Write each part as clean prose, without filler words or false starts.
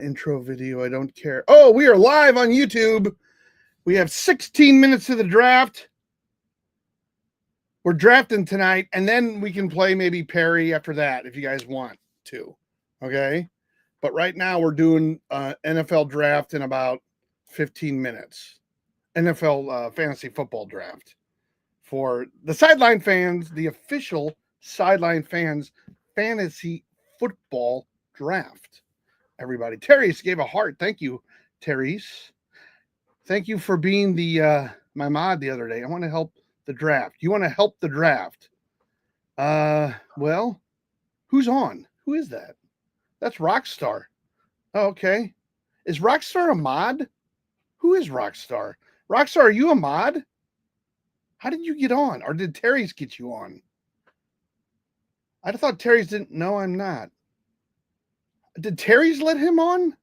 Intro video. I don't care. Oh, we are live on YouTube. We have 16 minutes to the draft. We're drafting tonight, and then we can play maybe Perry after that if you guys want to. Okay? But right now we're doing NFL draft in about 15 minutes. NFL fantasy football draft for the Sideline fans, the official Sideline fans fantasy football draft. Everybody. Therese gave a heart. Thank you, Therese. Thank you for being the my mod the other day. I want to help the draft. You want to help the draft? Well, who's on? Who is that? That's Rockstar. Oh, okay. Is Rockstar a mod? Who is Rockstar? Rockstar, are you a mod? How did you get on? Or did Therese get you on? I thought Therese didn't. No, I'm not. Did Therese let him on?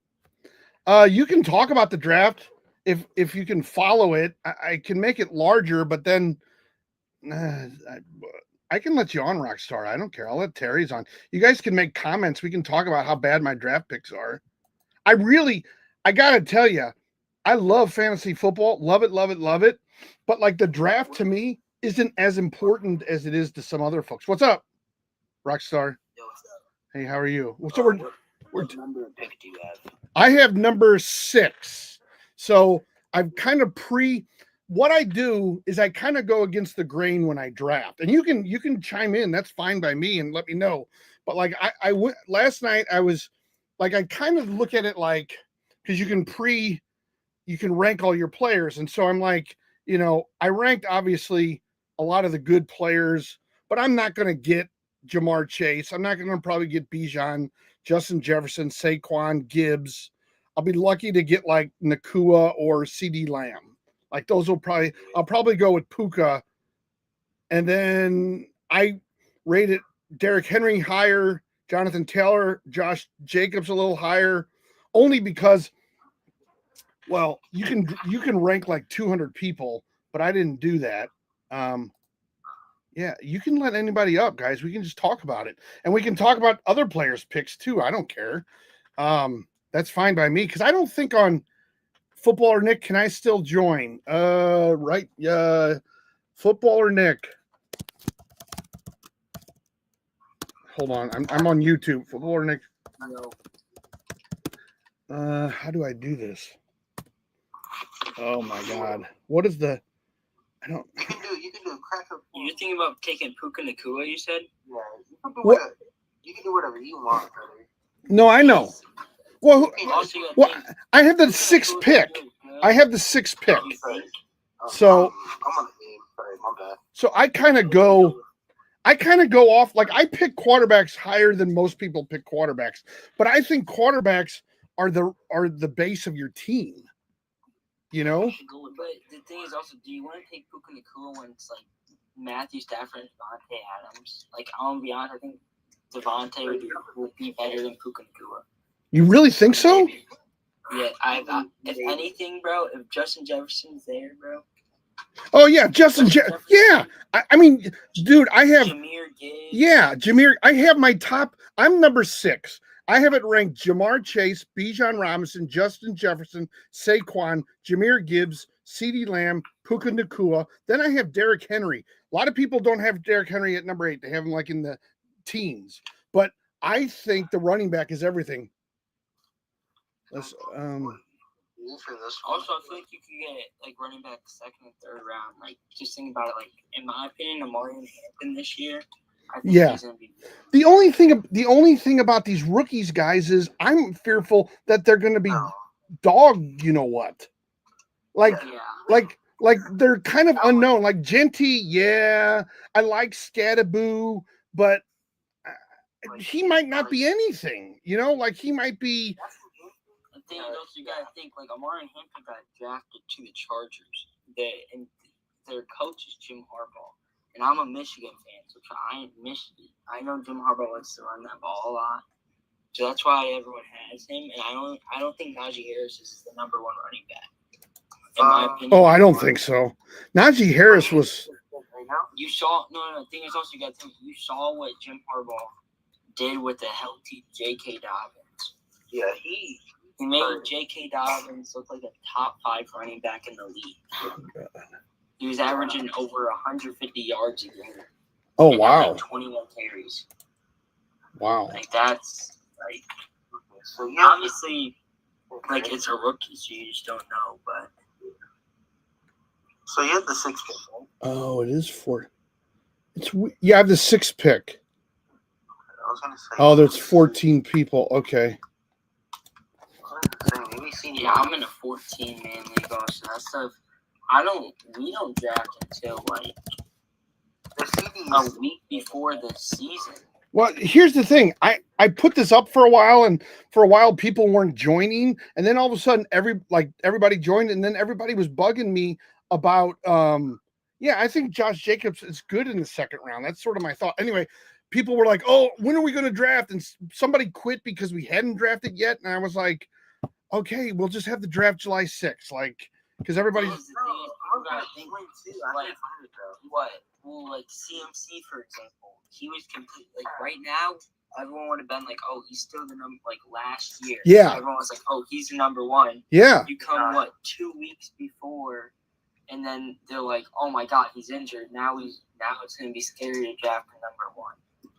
You can talk about the draft if you can follow it. I can make it larger, but then I can let you on, Rockstar. I don't care. I'll let Therese on. You guys can make comments. We can talk about how bad my draft picks are. I gotta tell you, I love fantasy football. Love it, love it, love it. But like the draft to me isn't as important as it is to some other folks. What's up, Rockstar? Yo, what's up? Hey, how are you? So what number of pick do you have? I have number 6. So I've kind of what I do is I kind of go against the grain when I draft. And you can chime in. That's fine by me and let me know. But like I went last night, I was like, I kind of look at it like, because you can rank all your players. And so I'm like, I ranked obviously a lot of the good players, but I'm not going to get Jamar Chase. I'm not going to probably get Bijan, Justin Jefferson, Saquon, Gibbs. I'll be lucky to get like Nakua or CD Lamb. Like those I'll probably go with Puka. And then I rated Derrick Henry higher, Jonathan Taylor, Josh Jacobs a little higher, only because, well, you can rank like 200 people, but I didn't do that. Yeah, you can let anybody up, guys. We can just talk about it. And we can talk about other players' picks too. I don't care. That's fine by me because I don't think on Footballer Nick, can I still join? Right. Footballer Nick. Hold on. I'm on YouTube. Footballer Nick. How do I do this? Oh my God. What is the I don't. You can do a crack up. You're thinking about taking Puka Nakua, you said? Yeah, you can do whatever you want, brother. No, I know. Well, I have the 6th pick. I have the 6th pick. So I'm on the game. Sorry, my bad. So I kind of go off, like I pick quarterbacks higher than most people pick quarterbacks, but I think quarterbacks are the base of your team. But the thing is also, do you want to take Puka Nakua when it's like Matthew Stafford and Devontae Adams? Like, I'll be honest, I think Devontae would be better than Puka Nakua. You really think so? Yeah, if anything, bro, if Justin Jefferson's there, bro. Oh yeah, Justin Jefferson. Yeah, I mean, dude, I have Jahmyr Gibbs. Yeah, Jahmyr. I have my top. I'm number 6. I have it ranked Jamar Chase, Bijan Robinson, Justin Jefferson, Saquon, Jahmyr Gibbs, CD Lamb, Puka Nakua. Then I have Derrick Henry. A lot of people don't have Derrick Henry at number 8. They have him like in the teens. But I think the running back is everything. Let's Also, I feel like you can get like running back 2nd and 3rd round. Like, just think about it. Like, in my opinion, Amari Hampton this year. I think he's gonna be good. The only thing about these rookies, guys, is I'm fearful that they're going to be dog. You know what? Like they're kind of unknown. Like Genty, yeah, I like Scattaboo, but he might not be anything. Like he might be. The thing is, you gotta think like Amari Hampton got drafted to the Chargers. And their coach is Jim Harbaugh. And I'm a Michigan fan, so I ain't Michigan. I know Jim Harbaugh likes to run that ball a lot, so that's why everyone has him. And I don't think Najee Harris is the number 1 running back. In my opinion. Oh, I don't think so. Najee Harris was. You saw no. The thing is also you got to think you saw what Jim Harbaugh did with the healthy J.K. Dobbins. Yeah, he made J.K. Dobbins look like a top 5 running back in the league. Oh, God. He was averaging over 150 yards a game. Oh, and wow. had, like, 21 carries. Wow. Like, that's, like, so obviously, like, it's a rookie, so you just don't know, but. So you have the 6th pick, right? Oh, it is 4. Yeah, I have the 6th pick. I was gonna say. Oh, there's 14 people. Okay. Yeah, I'm in a 14-man league also. That stuff, we don't draft until, like, a week before the season. Well, here's the thing. I put this up for a while, and for a while people weren't joining, and then all of a sudden everybody joined, and then everybody was bugging me about yeah, I think Josh Jacobs is good in the 2nd round. That's sort of my thought. Anyway, people were like, "Oh, when are we going to draft?" And somebody quit because we hadn't drafted yet, and I was like, "Okay, we'll just have the draft July 6th." Like, because everybody's What? Well, like CMC, for example, he was complete. Like right now, everyone would have been like, "Oh, he's still the number." Like last year, yeah, everyone was like, "Oh, he's the number 1." Yeah. You come 2 weeks before, and then they're like, "Oh my God, he's injured." Now it's gonna be scary to draft the number 1.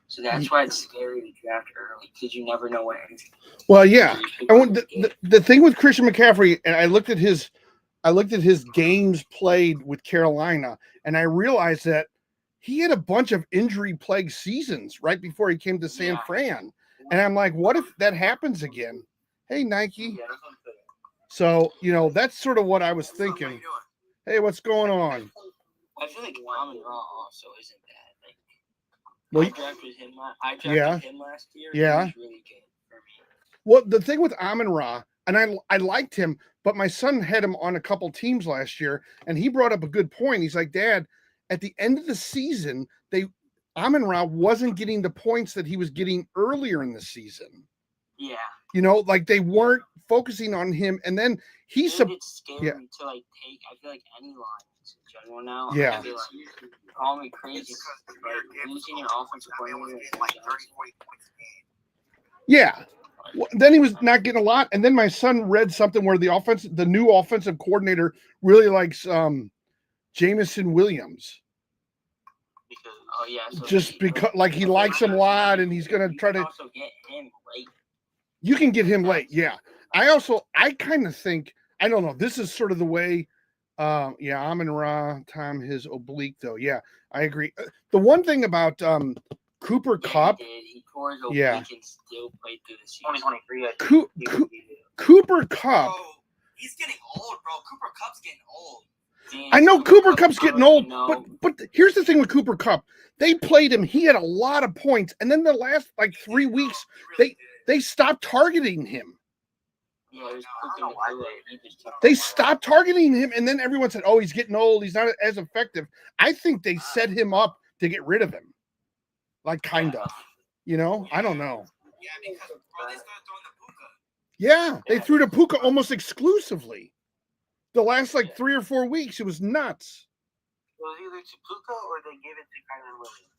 So that's why it's scary to draft early because you never know when. Well, yeah. The thing with Christian McCaffrey, and I looked at his games played with Carolina, and I realized that he had a bunch of injury-plagued seasons right before he came to San Fran. And I'm like, what if that happens again? Hey, Nike. So, that's sort of what I was thinking. Hey, what's going on? I feel like Amon-Ra also isn't bad. Well, I drafted him last year. Yeah. He was really good for me. Well, the thing with Amon-Ra, and I liked him, but my son had him on a couple teams last year, and he brought up a good point. He's like, Dad, at the end of the season, Amon-Ra wasn't getting the points that he was getting earlier in the season. Yeah. Like they weren't focusing on him, and then it's scary to like take. I feel like any lines in general now. Yeah. I feel like, call me crazy. Losing your offensive coordinator. Like 30, 40 points a game. Yeah. Well, then he was not getting a lot, and then my son read something where the new offensive coordinator really likes Jameson Williams. Because like he likes him a lot, and he's gonna try to. Also get him late. You can get him late, yeah. I kind of think, I don't know. This is sort of the way. Amon-Ra, Tom, his oblique though. Yeah, I agree. The one thing about Cooper Kupp. He tore his oblique and still played through the season. 2023. Cooper Kupp. Bro, he's getting old, bro. Cooper Kupp's getting old. I know Cooper Kupp's getting old, but here's the thing with Cooper Kupp. They played him. He had a lot of points, and then the last 3 weeks, they stopped targeting him. They stopped targeting him, and then everyone said, "Oh, he's getting old. He's not as effective." I think they set him up to get rid of him, kind of. I don't know. Yeah, because bro, they started throwing the Puka. Yeah, they threw to Puka almost exclusively. The last 3 or 4 weeks, it was nuts. It was either to Puka or they gave it to Kyler Williams.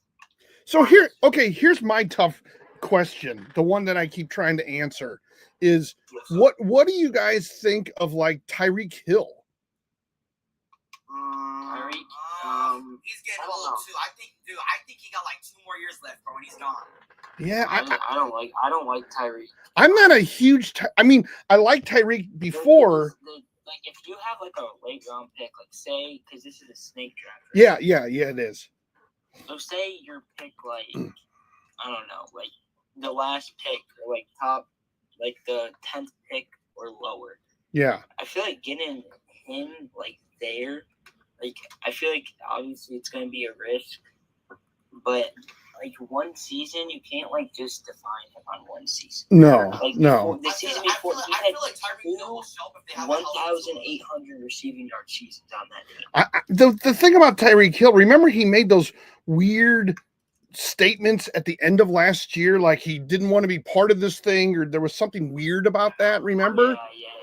So here's my tough question. The one that I keep trying to answer is what do you guys think of Tyreek Hill? He's getting old too. I think he got 2 more years left, bro, and he's gone. Yeah, I don't like Tyreek. I'm not a huge. I like Tyreek before. If you have a late round pick, say, because this is a snake draft. Right? Yeah, it is. So say your pick, I don't know, the last pick, or top, the 10th pick or lower. Yeah. I feel like getting him there, I feel like obviously it's going to be a risk, but one season, you can't just define him on one season. No, no. The season before, I feel like Tyreek Hill will show up if they have 1,800 receiving yard seasons on that team. The thing about Tyreek Hill, remember he made those weird statements at the end of last year, he didn't want to be part of this thing, or there was something weird about that. Remember? Yeah.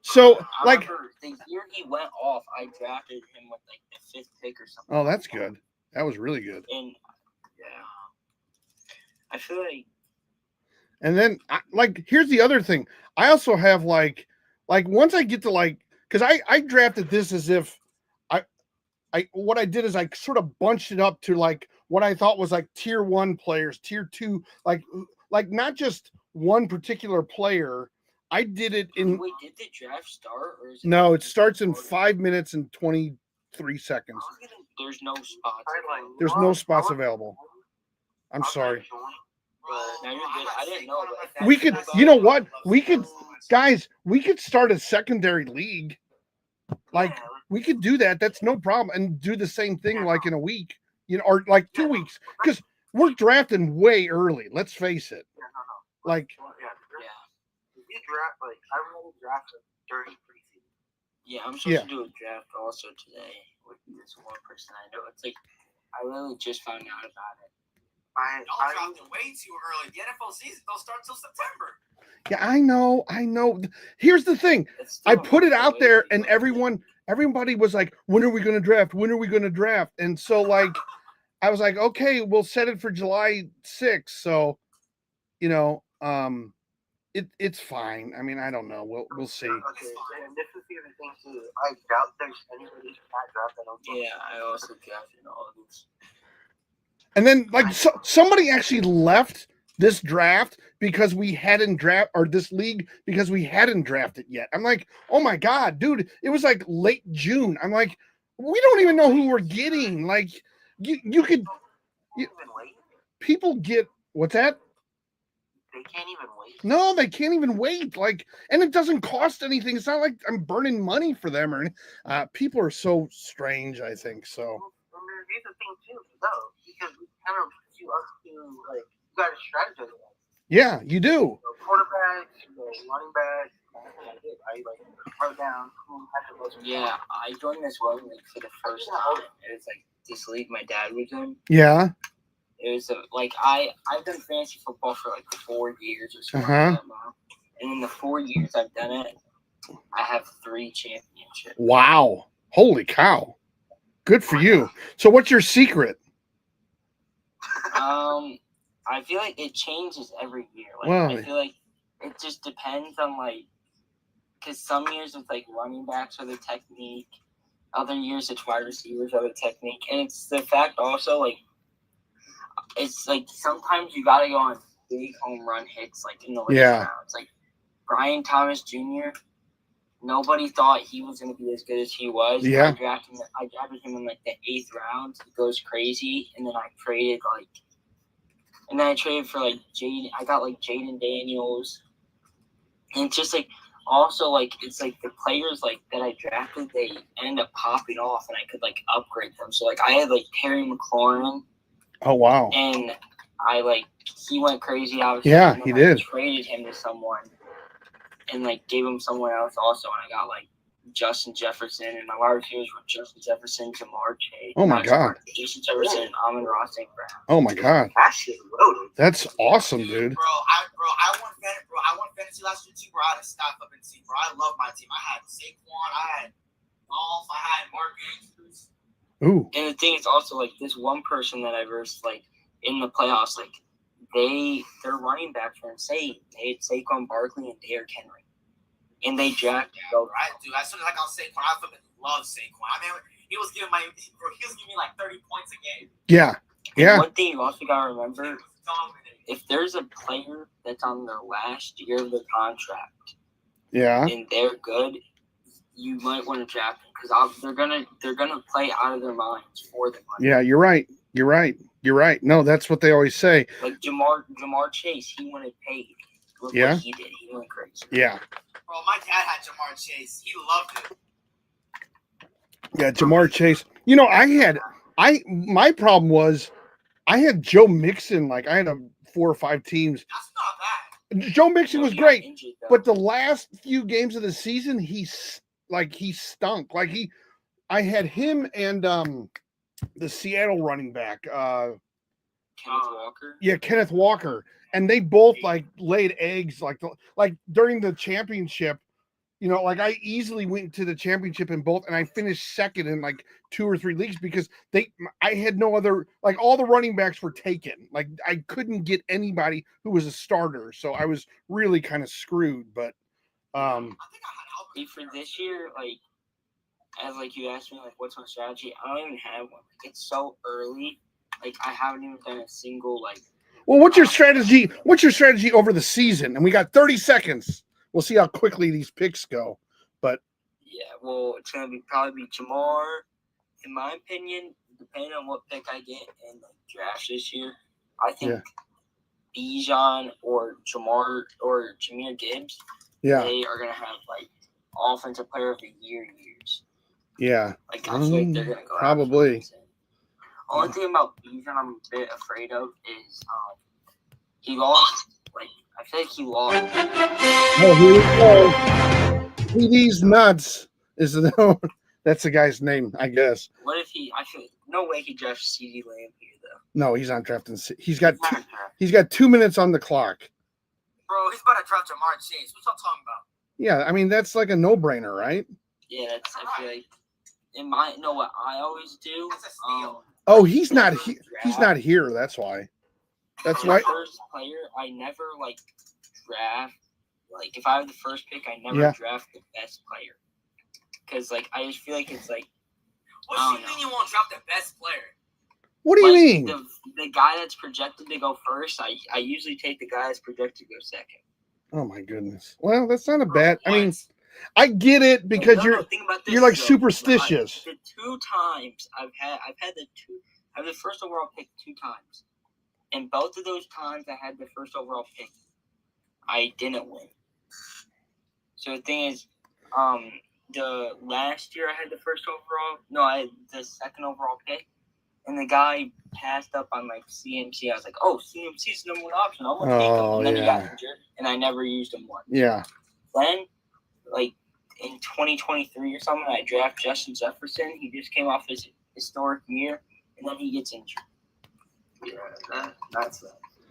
So I remember the year he went off, I drafted him with the 5th pick or something. Oh, that's good. That was really good. And I feel like And then like here's the other thing. I also have like once I get to like because I drafted this as if I what I did is I sort of bunched it up to like what I thought was like tier 1 players, tier 2, like not just one particular player. I did it in. Wait, did the draft start or is it? No, it starts in 5 minutes and 23 seconds. There's no spots. There's no spots available. I'm sorry. No, you're good. I didn't know. But We could, you know what? We could, guys, we could start a secondary league. Like we could do that. That's no problem, and do the same thing like in a week, or like 2 weeks, because we're drafting way early. Let's face it. Like, You draft I really drafted during preseason. yeah, I'm supposed to do a draft also today with this one person I know. It's like I really just found out about it. Y'all dropped it way too early. The NFL season don't start till September. yeah, I know. Here's the thing. I put it out there, and everybody was like, "When are we going to draft? When are we going to draft?" And so, like, I was like, "Okay, we'll set it for July 6th." So, it's fine. I mean, I don't know. We'll see. Okay, and this is the other thing too. I doubt there's anybody who's not drafted on. Yeah, I also drafted in August. And then, like, somebody actually left this draft because we hadn't this league because we hadn't drafted yet. I'm like, oh my god, dude! It was like late June. I'm like, we don't even know who we're getting. Like, you could. People get what's that? They can't even wait. No, they can't even wait. Like, and it doesn't cost anything. It's not like I'm burning money for them or anything. People are so strange, I think. So. And here's the thing too, though, because we kind of you up to like you got to strategize. Yeah, you do. Quarterbacks, running backs, right? Like write down who has the most. Yeah, I joined this one league for the first time. It was like this league my dad was in. Yeah. It was like I've done fantasy football for like 4 years or something Uh-huh. like that now. And in the 4 years I've done it, I have 3 championships. Wow. Holy cow. Good for you. So what's your secret? I feel like it changes every year. Like Wow. I feel like it just depends on like, because some years it's like running backs are the technique, other years it's wide receivers are the technique, and it's the fact also like it's like sometimes you gotta go on big home run hits like in the late rounds. Like Brian Thomas Jr. Nobody thought he was going to be as good as he was. Yeah. I drafted him in like the 8th round. He goes crazy, and then I traded for like Jaden. I got like Jaden Daniels, and it's just like also like it's like the players like that I drafted, they end up popping off, and I could like upgrade them. So like I had like Terry McLaurin. Oh wow. And he went crazy obviously. Yeah, he did. I traded him to someone. And like gave him someone else also, and I got like Justin Jefferson, and my wide receivers were Justin Jefferson, Jamar Chase. Oh my god. Justin Jefferson and Amon-Ra St. Brown. Oh my god. That shit loaded. That's awesome, dude. I won fantasy last year too, bro. I had to staff up and see, bro. I love my team. I had Saquon, I had Dolph, I had Mark Andrews. Ooh. And the thing is also like this one person that I versed like in the playoffs, like their running backs were insane. They had Saquon Barkley and Derrick Henry. And they drafted both. Right, dude. As soon as I got Saquon, I fucking love Saquon. I mean, he was giving me like 30 points a game. Yeah. Yeah. And one thing you also gotta remember, if there's a player that's on their last year of their contract, and they're good, you might want to draft them because they're gonna play out of their minds for the money. Yeah, you're right. No, that's what they always say. Like Jamar Chase, he wanted paid. Look what he did. He went crazy. Yeah. Bro, my dad had Jamar Chase. He loved it. Yeah, Jamar Chase. My problem was I had Joe Mixon. Like I had 4 or 5 teams. That's not bad. Joe Mixon was great, injured, but the last few games of the season, he stunk. Like I had him and the Seattle running back, Kenneth Walker. Yeah, Kenneth Walker, and they both like laid eggs. Like during the championship, You know, like I easily went to the championship in both, and I finished second in like 2 or 3 leagues because I had no other, like all the running backs were taken. Like I couldn't get anybody who was a starter, so I was really kind of screwed. But I think I had Albert for this year, like as like you asked me, like what's my strategy? I don't even have one. Like, it's so early. Like I haven't even done a single like. well, what's your strategy? What's your strategy over the season? And we got 30 seconds. We'll see how quickly these picks go. But Yeah, well, it's gonna probably be Jamar. In my opinion, depending on what pick I get in the draft this year, I think Bijan or Jamar or Jahmyr Gibbs, yeah, they are gonna have like offensive player of the year years. yeah, Like I feel like they're gonna go probably. out. Only thing about Bijan I'm a bit afraid of is he lost. Like I feel like he lost. Oh, here we go. TD's nuts is that's the guy's name, I guess. What if he? I feel no way he drafts CD Lamb here though. No, he's not drafting. He's got 2 minutes on the clock. Bro, he's about to draft Jamar Chase. What y'all talking about? Yeah, I mean that's like a no-brainer, right? Yeah, that's. I feel like in my know what I always do. That's a steal. Oh, he's not he's not here. That's why. That's why. First player, I never like draft. Like if I have the first pick, I never draft the best player. Because like I just feel like it's like. What do you mean you won't draft the best player? What do you mean? The guy that's projected to go first, I usually take the guy that's projected to go second. Oh my goodness. Well, that's not a bad. I mean, I get it because you're like superstitious. The 2 times I have the first overall pick 2 times, and both of those times I had the first overall pick, I didn't win. So the thing is, the last year I had the first overall. No, I had the second overall pick, and the guy passed up on like CMC. I was like, oh, CMC's the number 1 option. I'm gonna take him. And then he got injured, and I never used him once. Yeah. Then, like in 2023 or something, I draft Justin Jefferson. He just came off his historic year, and then he gets injured. Yeah, that's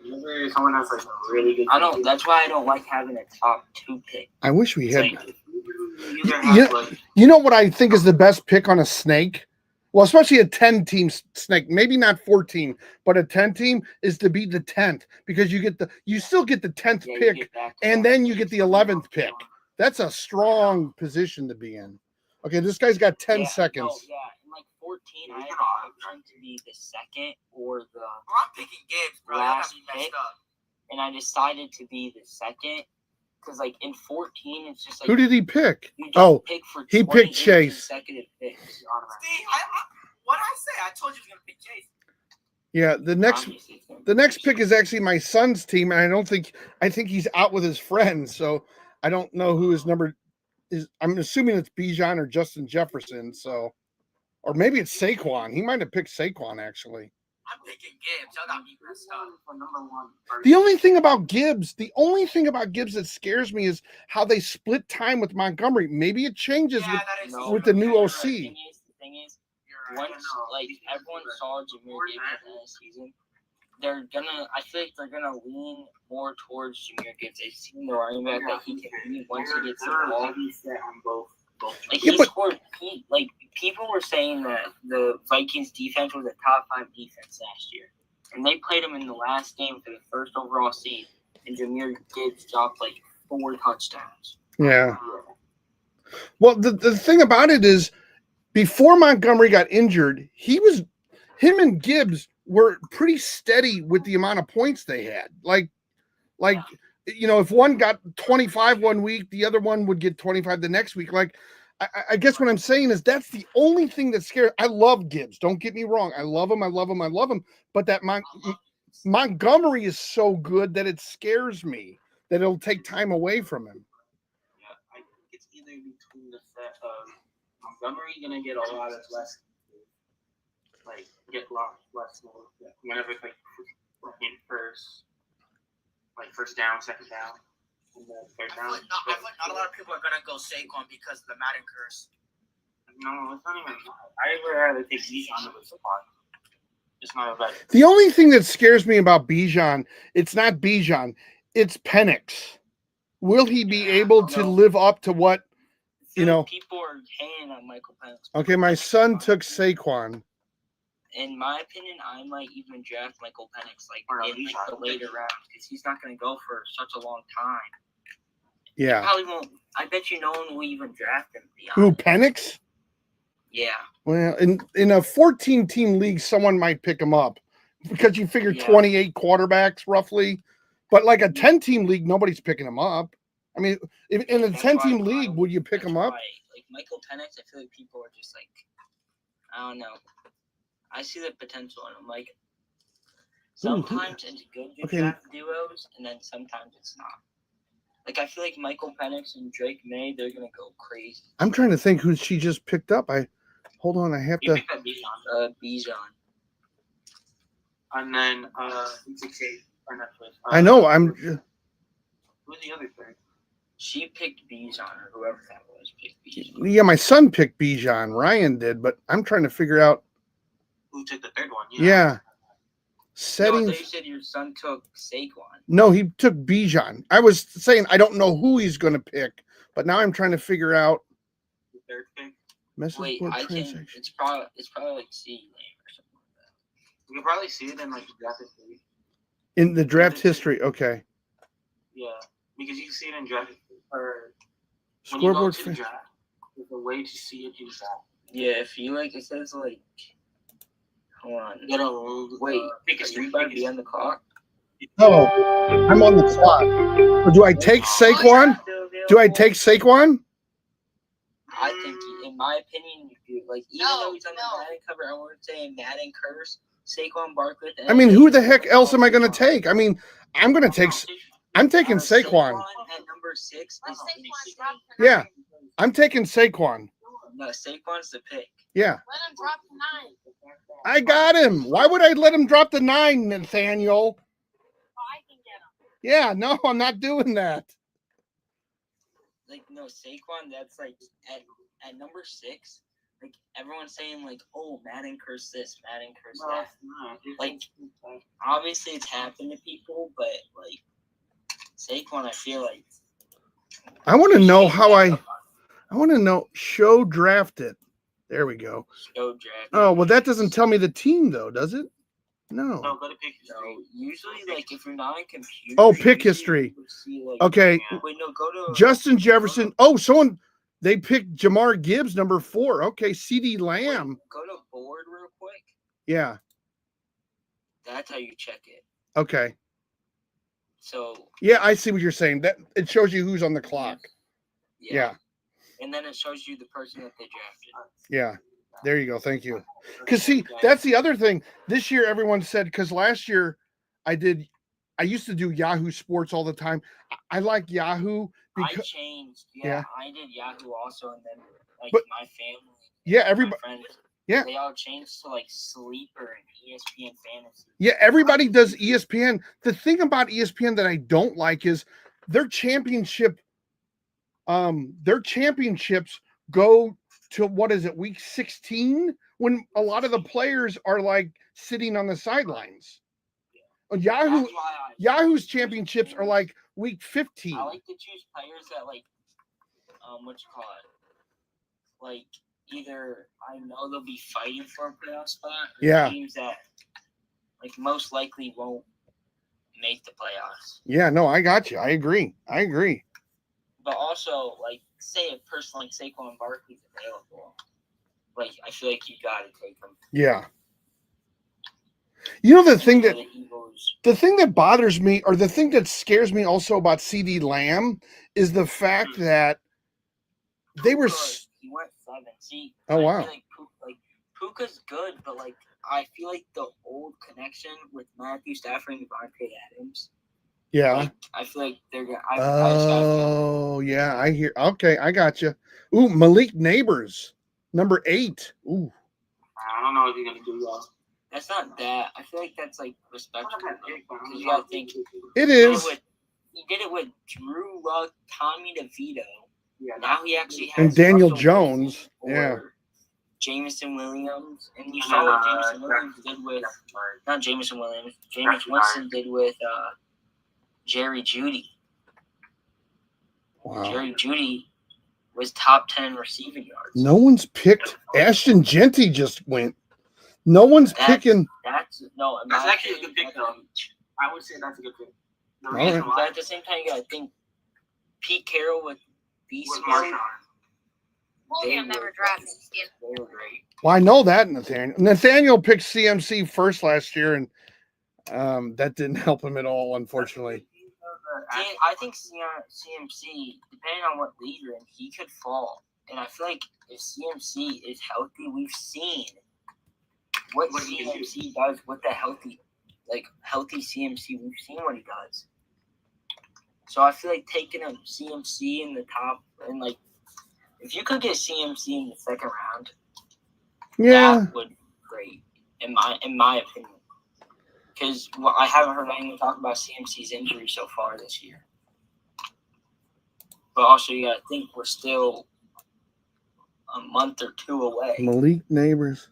usually someone has like a really good. That's why I don't like having a top 2 pick. I wish we had. Like, you know what I think is the best pick on a snake? Well, especially a 10-team snake, maybe not 14, but a 10-team is to be the 10th because you still get the 10th pick and then you get the 11th pick. That's a strong position to be in. Okay, this guy's got 10 seconds. No, yeah, in like 14, I had the option to be the second or the. I'm picking Gibbs, bro. Y'all got me messed up. And I decided to be the second because, like, in 14, it's just like. Who did he pick? Pick for he picked Chase. Consecutive picks. See, what did I say? I told you he was gonna pick Chase. Yeah, the next pick is actually my son's team, and I think he's out with his friends, so I don't know who his number is. I'm assuming it's Bijan or Justin Jefferson, so or maybe it's Saquon. He might have picked Saquon actually. I'm picking Gibbs. Y'all got me messed up. For number 1. The only thing about Gibbs that scares me is how they split time with Montgomery. Maybe it changes with the new OC. The thing is, once like everyone saw Jahmyr Gibbs in the season, I feel like they're gonna lean more towards Jahmyr Gibbs. They've seen the running back that he can be once he gets the ball. Like people were saying that the Vikings defense was a top 5 defense last year, and they played him in the last game for the first overall seed, and Jahmyr Gibbs dropped like 4 touchdowns. Yeah. Well, the thing about it is, before Montgomery got injured, him and Gibbs were pretty steady with the amount of points they had. Like, you know, if one got 25 one week, the other one would get 25 the next week. Like, I guess what I'm saying is that's the only thing that scares. I love Gibbs. Don't get me wrong. I love him. But that Montgomery is so good that it scares me that it'll take time away from him. Yeah, I think it's either between the set of Montgomery gonna get a lot of less, like get a lot less whenever it's like in first down, second down, and then third down. Not a lot of people are gonna go Saquon because of the Madden curse. No, it's not even. I would rather take Bijan over Saquon. It's not about. The only thing that scares me about Bijan, it's not Bijan, it's Penix. Will he be able to live up to what you know. People are hating on Michael Penix. Okay, my son took Saquon. In my opinion, I might even draft Michael Penix in the later rounds because he's not going to go for such a long time. Yeah. He probably won't. I bet you no one will even draft him. Who, Penix? Yeah. Well, in a 14-team league, someone might pick him up because you figure 28 quarterbacks roughly. But like a 10-team league, nobody's picking him up. I mean, in a 10-team league, would you pick him up? Like Michael Penix, I feel like people are just like, I don't know. I see the potential in him. Like sometimes it's good to draft duos, and then sometimes it's not. Like I feel like Michael Penix and Drake May, they're gonna go crazy. I'm trying to think who she just picked up. Hold on, I have to. Bijan. And then I know. Who's the other thing? She picked Bijan or whoever that was picked Bijan. Yeah, my son picked Bijan. Ryan did, but I'm trying to figure out who took the third one. Yeah. Settings. No, you said your son took Saquon. No, he took Bijan. I was saying I don't know who he's going to pick, but now I'm trying to figure out. The third pick. Wait, I can. It's probably like Sideline or something like that. You can probably see it in like the draft history. In the draft history, okay. Yeah, because you can see it in draft history. Or when Scoreboard you go to the draft, there's a way to see it in draft. Yeah, if you like, it says like. Hold on. You gotta wait. Pick a street by be on the clock. No, I'm on the clock. So do I take Saquon? Do I take Saquon? I think, in my opinion, you do. Like, even though he's on the Madden cover, I wouldn't say Madden curse Saquon Barkley. I mean, who the heck else am I going to take? I mean, I'm going to take. I'm taking Saquon. At number 6 is Yeah, I'm taking Saquon. No, Saquon's the pick. Yeah. Let him drop the 9. I got him. Why would I let him drop the 9, Nathaniel? I can get him. Yeah, no, I'm not doing that. Like, no, Saquon, that's like at number 6. Like, everyone's saying, like, oh, Madden curse this, Madden curse that. Like, obviously it's happened to people, but, like, Saquon, I feel like. I want to know how I want to know. Show drafted. There we go. Show drafted. Oh, well, that doesn't tell me the team, though, does it? No. No, go to pick history. No, usually, like, if you're not on computer. Oh, pick history. See, like, okay. Wait, no, go to. Justin Jefferson. Oh, someone. They picked Jamar Gibbs, number 4. Okay, CD Lamb. Go to board real quick. Yeah. That's how you check it. Okay. So. Yeah, I see what you're saying. That it shows you who's on the clock. Yeah. And then it shows you the person that they drafted. Yeah. There you go. Thank you. Because, see, that's the other thing. This year, everyone said, because last year I used to do Yahoo Sports all the time. I like Yahoo. I changed. Yeah, I did Yahoo also. And then, like, my family. Yeah, everybody. Friends, yeah. They all changed to, like, Sleeper and ESPN Fantasy. Yeah, everybody does ESPN. The thing about ESPN that I don't like is their championships go to, what is it, week 16, when a lot of the players are like sitting on the sidelines. Yahoo's championships are like week 15. I like to choose players that, like, what you call it, like, either I know they'll be fighting for a playoff spot, or teams that, like, most likely won't make the playoffs. Yeah, no, I got you. I agree. But also, like, say a person like Saquon Barkley's available, like, I feel like you got to take him. Yeah. You know, the thing that bothers me, or the thing that scares me also about CD Lamb, is the fact that they were. He went 7. See. Oh, wow. Like Puka's good, but, like, I feel like the old connection with Matthew Stafford and Devontae Adams. Yeah. Like, I feel like they're gonna. Yeah, I hear. Okay, I got you. Ooh, Malik Neighbors, number 8. Ooh. I don't know if you're gonna do that. That's not that. I feel like that's, like, respectable. You gotta think. It is. He did it with Drew Luck, Tommy DeVito. Yeah. Now he actually has. And Daniel Russell Jones. Yeah. Jameson Williams, and you saw what Jameson Williams did with. Not Jameson Williams. James Winston did with Jerry Jeudy. Wow. Jerry Jeudy was top 10 in receiving yards. No one's picked. Ashton Genty just went. No one's picking. That's no. That's actually a good pick, though. I would say that's a good pick. The All reason right. But why at the same time, you gotta think Pete Carroll with Beast was Mode. Marshawn. William never drafted him. They were great. Well, I know that, Nathaniel. Nathaniel picked CMC first last year, and that didn't help him at all, unfortunately. I think CMC, depending on what league you're in, he could fall. And I feel like if CMC is healthy, we've seen what CMC does with the healthy CMC. We've seen what he does. So I feel like taking a CMC in the top and like if you could get CMC in the second round, Yeah. that would be great in my opinion. Because I haven't heard anyone talk about CMC's injury so far this year. But also, you got to think we're still a month or two away. Malik Neighbors.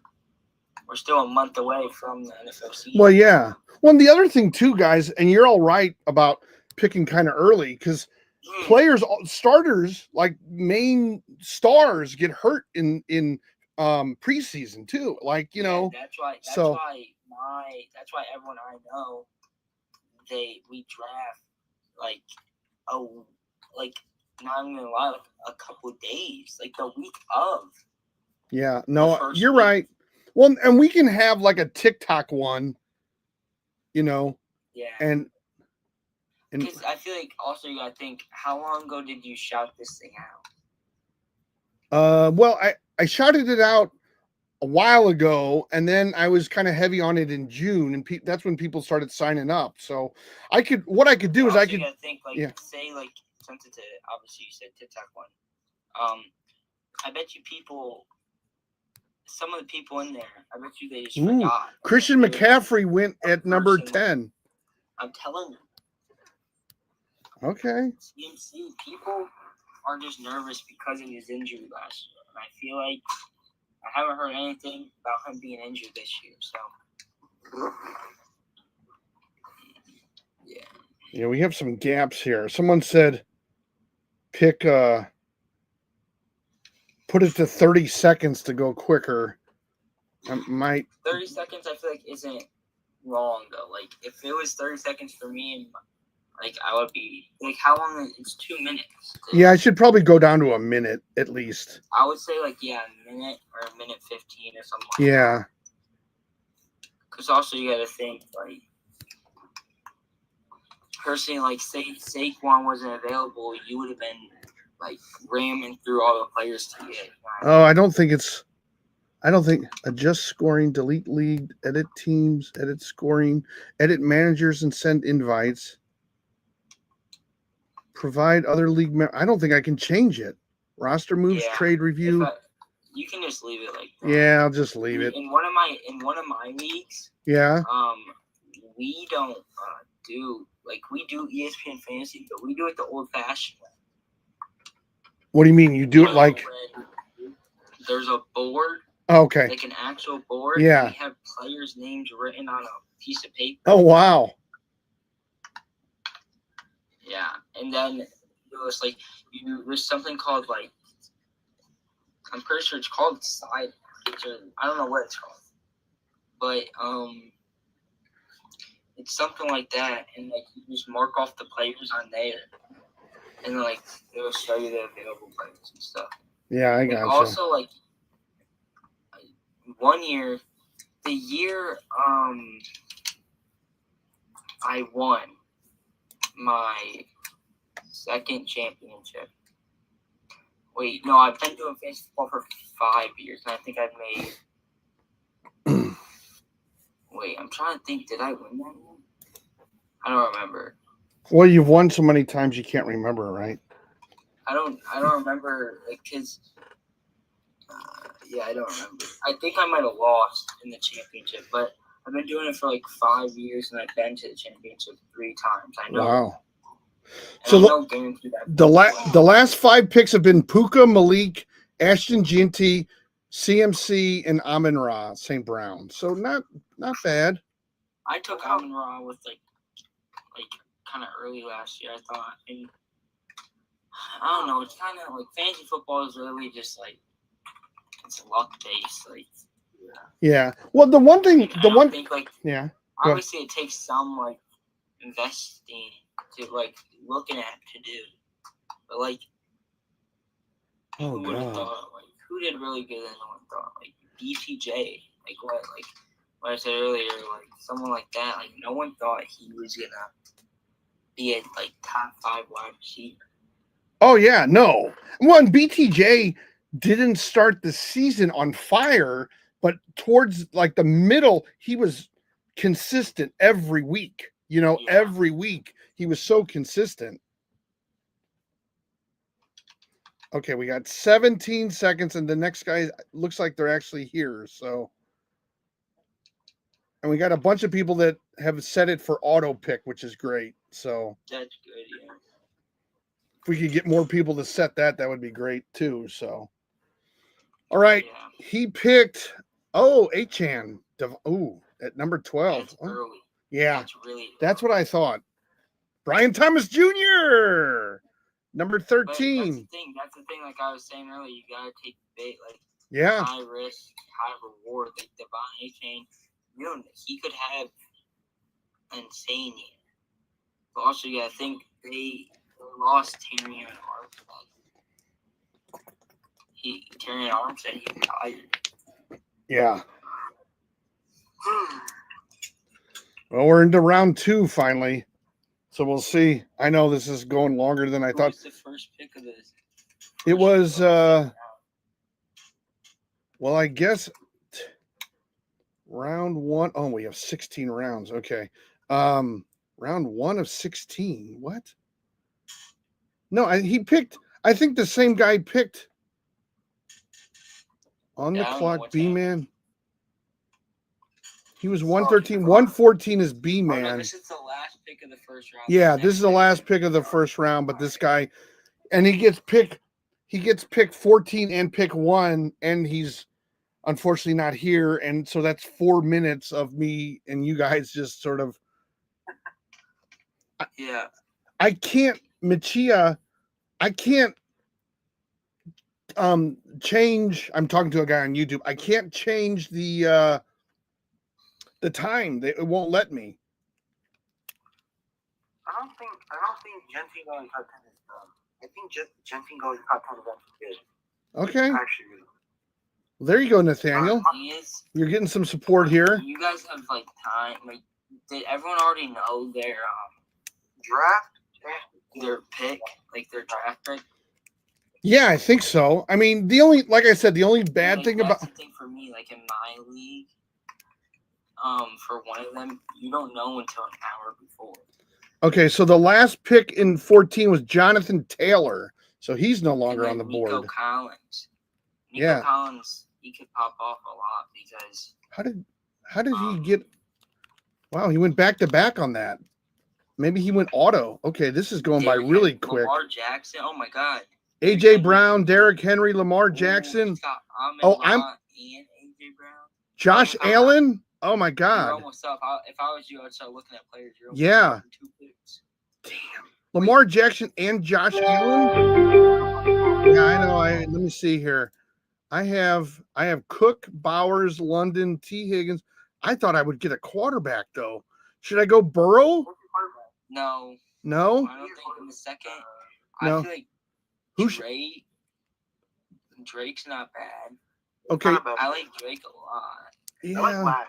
We're still a month away from the NFL season. Well, yeah. Well, and the other thing too, guys, and you're all right about picking kind of early because players, starters, like main stars, get hurt in preseason too. Like That's why everyone I know we draft not even gonna lie, like a couple of days, like the week of. Yeah, no, first you're week. right. Well, and we can have like a TikTok one, Yeah. and Because I feel like also you gotta think, how long ago did you shout this thing out? well, I shouted it out a while ago, and then I was kind of heavy on it in June, and that's when people started signing up. So what I could do is Also, I you could, gotta think say since it's obviously you said TikTok one. I bet you some of the people in there, I bet you they just forgot. Christian Like, McCaffrey went at number person. 10. I'm telling you. Okay. CMC people are just nervous because of his injury last year, and I feel like I haven't heard anything about him being injured this year. So Yeah, we have some gaps here. Someone said put it to 30 seconds to go quicker. I might 30 seconds I feel like isn't wrong though. Like if it was 30 seconds for me and I would be like how long it's 2 minutes. Yeah, I should probably go down to a minute at least. I would say a minute or a minute 15 or something like Yeah. that. Because also you gotta think personally say Saquon wasn't available, you would have been ramming through all the players to get. Oh, I don't think adjust scoring, delete league, edit teams, edit scoring, edit managers, and send invites. Provide other league. I don't think I can change it. Roster moves, trade review. You can just leave it like that. Yeah, I'll just leave it. In one of my leagues. Yeah. We don't do we do ESPN fantasy, but we do it the old-fashioned way. What do you mean? You do it like? There's a board. Okay. Like an actual board. Yeah. And we have players' names written on a piece of paper. Oh wow. Yeah, and then it was there's something called I'm pretty sure it's called Sideline. I don't know what it's called, but it's something like that, and you just mark off the players on there, and it'll show you the available players and stuff. Yeah, I got you. Also, 1 year, the year I won my second championship. Wait, no, I've been doing fantasy football for 5 years, and I think I've made. Wait, I'm trying to think. Did I win that one? I don't remember. Well, you've won so many times you can't remember, right? I don't remember because. I don't remember. I think I might have lost in the championship, but I've been doing it for 5 years, and I've been to the championship 3 times. I know. Wow. So the last 5 picks have been Puka, Malik, Ashton Genty, CMC, and Amon-Ra St. Brown. So not bad. I took Amon-Ra with kind of early last year, I thought. And I don't know. It's kind of like fantasy football is really just like it's luck based. Like Yeah. Well, the one thing, I the don't one, think like yeah. Go ahead. obviously it takes some like investing to like looking at to do, but like Oh who would have God. thought? Like who did really good and no one thought? Like BTJ. Like what I said earlier. Like someone like that. Like no one thought he was gonna be a like top 5 wide receiver. Oh yeah, no. One BTJ didn't start the season on fire, but towards like the middle, he was consistent every week. You know, Yeah. every week he was so consistent. Okay, we got 17 seconds, and the next guy looks like they're actually here. So, and we got a bunch of people that have set it for auto pick, which is great. So, That's good. Yeah. if we could get more people to set that, that would be great too. So, all right, Yeah. he picked Achan. At number 12. That's Oh, early. yeah, That's really. that's what I thought. Brian Thomas Jr. Number But that's 13. the thing. That's the thing. Like I was saying earlier, you gotta take bait. Like Yeah, high risk, high reward. Like Devon Achane, he could have an insane year. But also, you gotta think they lost Terry and Armstead. Terry and Armstead, he retired. yeah. Well, we're into round 2 finally. So we'll see. I know this is going longer than I Who thought. was the first pick of this? It was well, I guess round 1. Oh, we have 16 rounds. Okay. Round 1 of 16. What? No, I think the same guy picked on the Yeah, I don't know clock what's B-Man. He was 113. 114 is Oh, no, B-Man. this is the last pick of the first round. Yeah, this is the last pick of the first round, but this guy, and he gets pick 14 and pick 1, and he's unfortunately not here, and so that's 4 minutes of me and you guys just sort of. Yeah. I can't, Machia. I can't change. I'm talking to a guy on YouTube. I can't change the time. It won't let me. I don't think Genting going top 10 is dumb. I think Genting going top 10 is actually good. Okay. Actually, There you go, Nathaniel. He is. You're getting some support here. You guys have like time. Like, did everyone already know their draft. their pick, like their draft pick? Yeah, I think so. I mean, like I said, the only bad Like, thing that's about. the thing for me, like in my league, for one of them, you don't know until an hour before. Okay, so the last pick in 14 was Jonathan Taylor, so he's no longer And on the then Nico board. Collins. Yeah. Collins, he could pop off a lot because. How did he get? Wow, he went back to back on that. Maybe he went auto. Okay, this is going by really quick. Lamar Jackson. Oh my God. AJ Brown, Derrick Henry, Lamar Jackson. Oh, I'm and AJ Brown. Josh Allen. Oh my You're God. almost up. If I was you, I'd start looking at players. You're almost Yeah. up in 2 picks. Damn. Lamar Jackson and Josh Allen. Yeah, I know. Let me see here. I have Cook, Bowers, London, T. Higgins. I thought I would get a quarterback though. Should I go Burrow? No. No. I don't think in the second. No. I feel like Drake's not bad. Okay. I like Drake a lot. Yeah. I like Lad.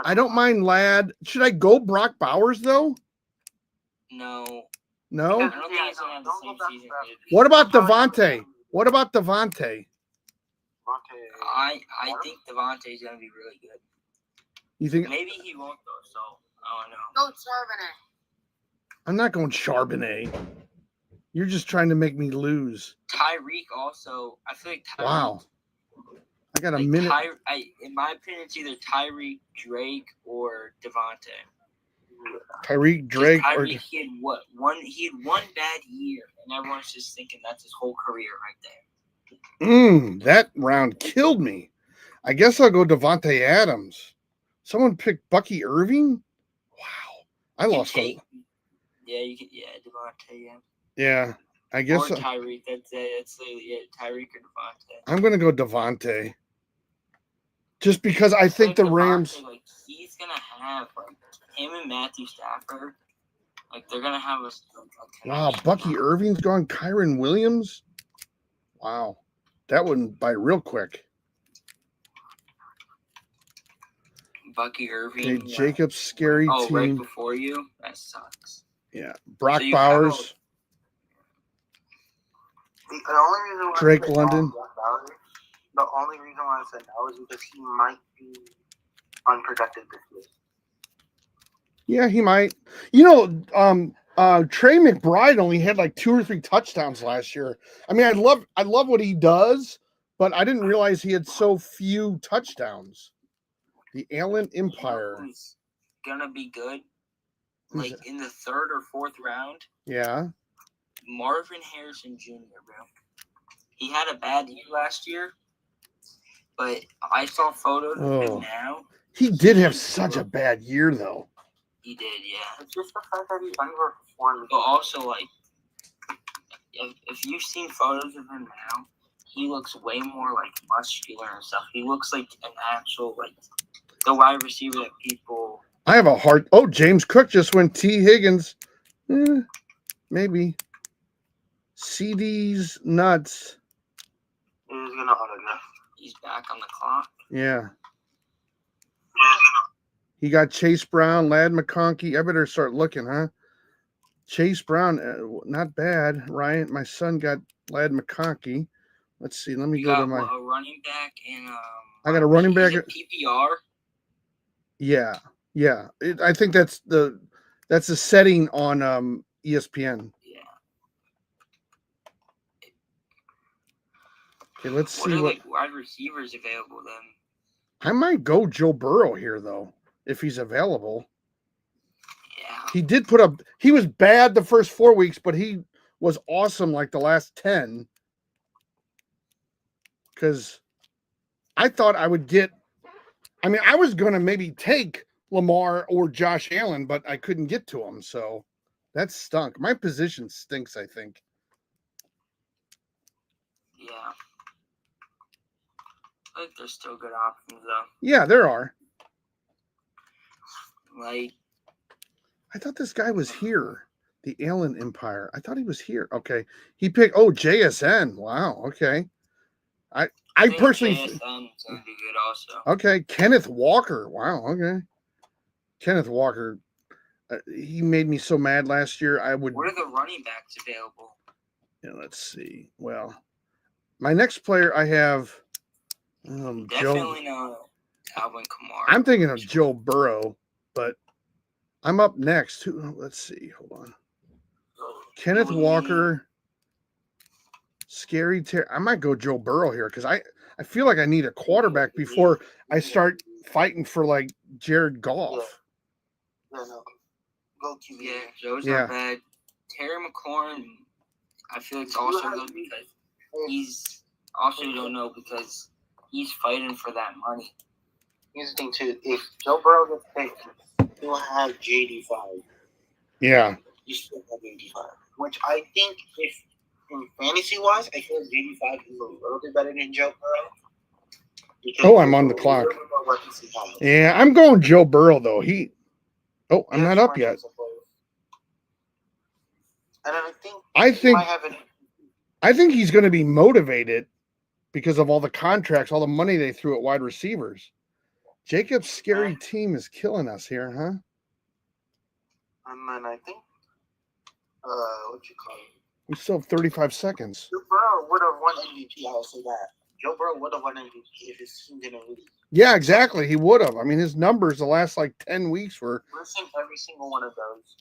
I don't mind Lad. Should I go Brock Bowers though? No. No. I don't think he's gonna have the same season. What about Devontae? What about Devontae? I think Devontae's gonna be really good. You think? Maybe he won't though. So I don't know. Go Charbonnet. I'm not going Charbonnet. You're just trying to make me lose. Tyreek also. I feel like Tyreek. Wow. I got a Like minute. in my opinion, it's either Tyreek, Drake, or Devontae. Tyreek, Drake, or Tyreek, he had one bad year, and everyone's just thinking that's his whole career right there. That round killed me. I guess I'll go Devontae Adams. Someone picked Bucky Irving. Wow, I lost a. Yeah, you could. Yeah, Devontae. Yeah. Yeah, I guess Or Tyreek. That's it. That's literally it. Tyreek or Devontae. I'm going to go Devontae. Just because I think the Rams. Like, he's going to have, like, him and Matthew Stafford. Like, they're going to have a Wow, Bucky Irving's gone. Kyron Williams. Wow. That went by real quick. Bucky Irving. Okay, Jacob's scary team. Right before you? That sucks. Yeah. Brock So Bowers. The only reason why Drake I said London. The only reason why I said no is because he might be unproductive this year. Yeah, he might. You know, Trey McBride only had like 2 or 3 touchdowns last year. I mean, I love what he does, but I didn't realize he had so few touchdowns. The Allen Empire. Who's gonna be good? Who's Like in the 3rd or 4th round. Yeah. Marvin Harrison Jr., bro. He had a bad year last year, but I saw photos of him now. He did have such a bad year, though. He did, yeah. It's just the fact that he's underperformed. But also, like, if you've seen photos of him now, he looks way more like muscular and stuff. He looks like an actual, like, the wide receiver that people. I have a hard. Oh, James Cook just went T. Higgins. Maybe. CD's nuts. He's gonna autograph. He's back on the clock. Yeah. He got Chase Brown, Ladd McConkey. I better start looking, huh? Chase Brown, not bad. Ryan, my son got Ladd McConkey. Let's see. Let me go to my. A running back and I got a running back. PPR. Yeah. I think that's the setting on ESPN. Yeah. Okay, let's see what are what like wide receivers available then. I might go Joe Burrow here though, if he's available. Yeah. He did put up. He was bad the first 4 weeks, but he was awesome like the last 10. Because I thought I would get. I mean, I was gonna maybe take Lamar or Josh Allen, but I couldn't get to him, so that stunk. My position stinks, I think. Yeah. I think there's still good options though. Yeah, there are. Like, I thought this guy was here. The Allen Empire. I thought he was here. Okay. He picked JSN. Wow. Okay. I personally JSN's gonna be good also. Okay. Kenneth Walker. Wow. Okay. Kenneth Walker. He made me so mad last year. What are the running backs available? Yeah, let's see. Well, my next player I have Definitely not Alvin Kamara. I'm thinking of Joe Burrow, but I'm up next. Let's see. Hold on. Kenneth Walker. Scary Terry. I might go Joe Burrow here because I feel like I need a quarterback before I start fighting for like Jared Goff. Yeah, no. Go QB. Yeah, Joe's not bad. Terry McLaurin, I feel like it's also good because he's also don't know because he's fighting for that money. Here's the thing too: if Joe Burrow gets picked, he'll have JD5. Yeah. You still have JD5, which I think if. In fantasy wise, I feel JD5 is a little bit better than Joe Burrow. I'm on the clock. Yeah, I'm going Joe Burrow though. I'm not up yet. And I think he's going to be motivated because of all the contracts, all the money they threw at wide receivers. Jacob's scary team is killing us here, huh? And then I think, what you call it? We still have 35 seconds. Joe Burrow would have won MVP. I'll say that. Joe Burrow would have won MVP if his team didn't lose. Yeah, exactly. He would have. I mean, his numbers the last like 10 weeks were. We're seeing every single one of those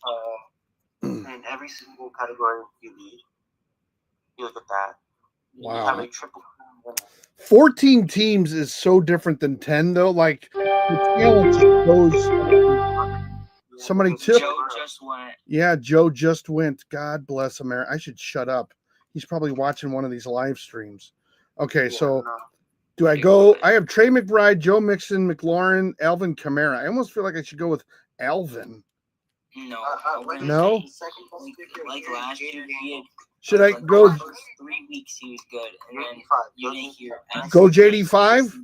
in every single category of QB. You look at that. Wow. You have a triple winner. 14 teams is so different than 10, though. Like, the talent goes. Somebody took. Joe just went. Yeah, Joe just went. God bless America. I should shut up. He's probably watching one of these live streams. Okay, do I go? I have Trey McBride, Joe Mixon, McLaurin, Alvin Kamara. I almost feel like I should go with Alvin. No. No? Like last year, he had Should I Like, go the first 3 weeks he was good, and then you didn't hear go JD5?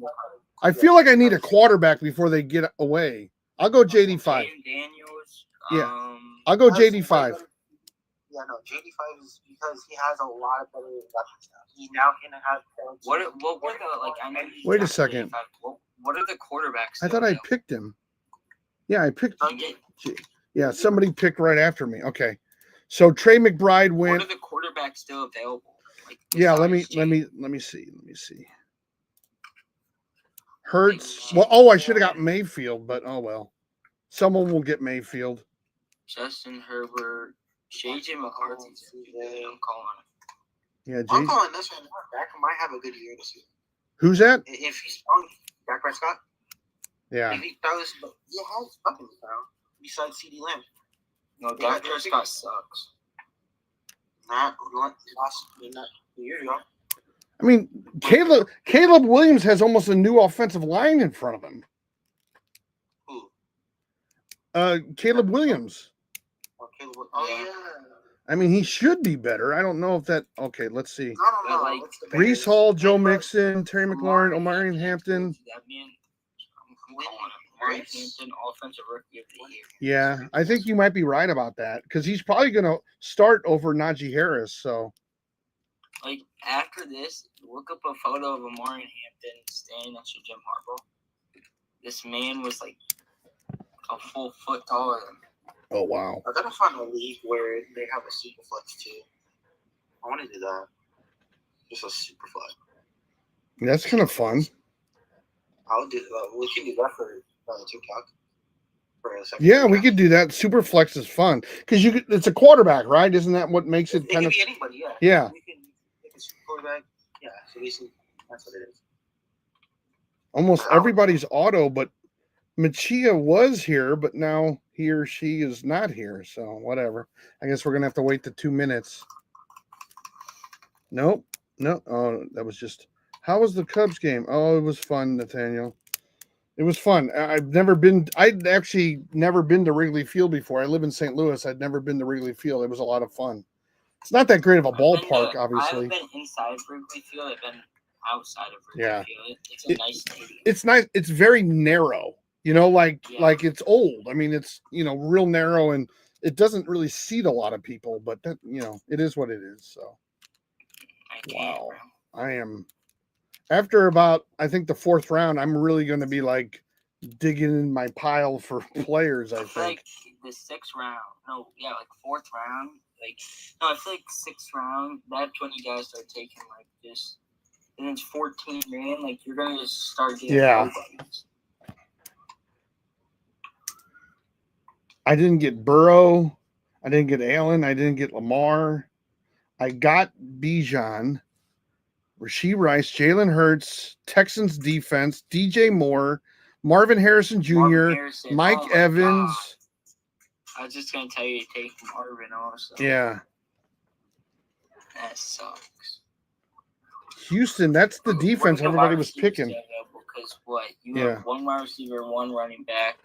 I feel like I need a quarterback before they get away. I'll go JD5. Jaden Daniels. Yeah. I'll go JD5. Yeah, no, JD5 is because he has a lot of better weapons now. He now can have. What were the like? I know. Wait a second. What are the quarterbacks? I thought I picked him. Yeah, I picked. Yeah, somebody picked right after me. Okay, so Trey McBride went. What are the quarterbacks still available? Like, yeah, let me see. Hurts. Well, I should have got Mayfield, but oh well. Someone will get Mayfield. Justin Herbert, JJ McCarthy. I'm calling it. Yeah, I'm calling this one. Dak might have a good year this year. Who's that? If he's strong, Dak Prescott. Yeah. If he throws, he has weapons now. Besides CD Lamb. No, Dak Prescott sucks. Not last year ago. I mean, Caleb Williams has almost a new offensive line in front of him. Who? Caleb Williams. Oh yeah. I mean, he should be better. I don't know if that. Okay, let's see. I don't know. Like, Brees Hall, Joe Mixon, Terry McLaurin, Omarion Hampton. That man, I'm calling it. Omarion Hampton, offensive rookie of the year. Yeah, I think you might be right about that because he's probably going to start over Najee Harris. So, like, after this, look up a photo of Omarion Hampton standing next to Jim Harbaugh. This man was like a full foot taller than him. oh wow. I gotta find a league where they have a super flex too. I want to do that. Just a super flex. That's kind of fun. I'll do. We can do that for TikTok. For a second. Yeah, we could do that. Super flex is fun because it's a quarterback, right? Isn't that what makes it kind It of? can be anybody. Yeah. Yeah. We can make a super quarterback. Yeah. So basically, that's what it is. Almost everybody's auto, but Machia was here, but now he or she is not here. So whatever. I guess we're gonna have to wait the 2 minutes. Nope. No. Oh, that was just. How was the Cubs game? Oh, it was fun, Nathaniel. It was fun. I'd actually never been to Wrigley Field before. I live in St. Louis. I'd never been to Wrigley Field. It was a lot of fun. It's not that great of a ballpark, obviously. I haven't been inside Wrigley Field. I've been outside of Wrigley Yeah. Field. It's a nice stadium. It's nice. It's very narrow. Like it's old. I mean, it's real narrow, and it doesn't really seat a lot of people. But that it is what it is. So wow, I am. After about I think the 4th round, I'm really going to be like digging in my pile for players. I think like the 6th round. No, yeah, like 4th round. I feel like 6th round. That's when you guys start taking like this. And it's 14 man. Like you're gonna just start getting nobodies. I didn't get Burrow. I didn't get Allen. I didn't get Lamar. I got Bijan, Rashee Rice, Jalen Hurts, Texans defense, DJ Moore, Marvin Harrison Jr., Mike Evans. God. I was just gonna tell you to take Marvin also. Yeah. That sucks. Houston, that's the defense everybody was picking. Because what? You have one wide receiver, one running back.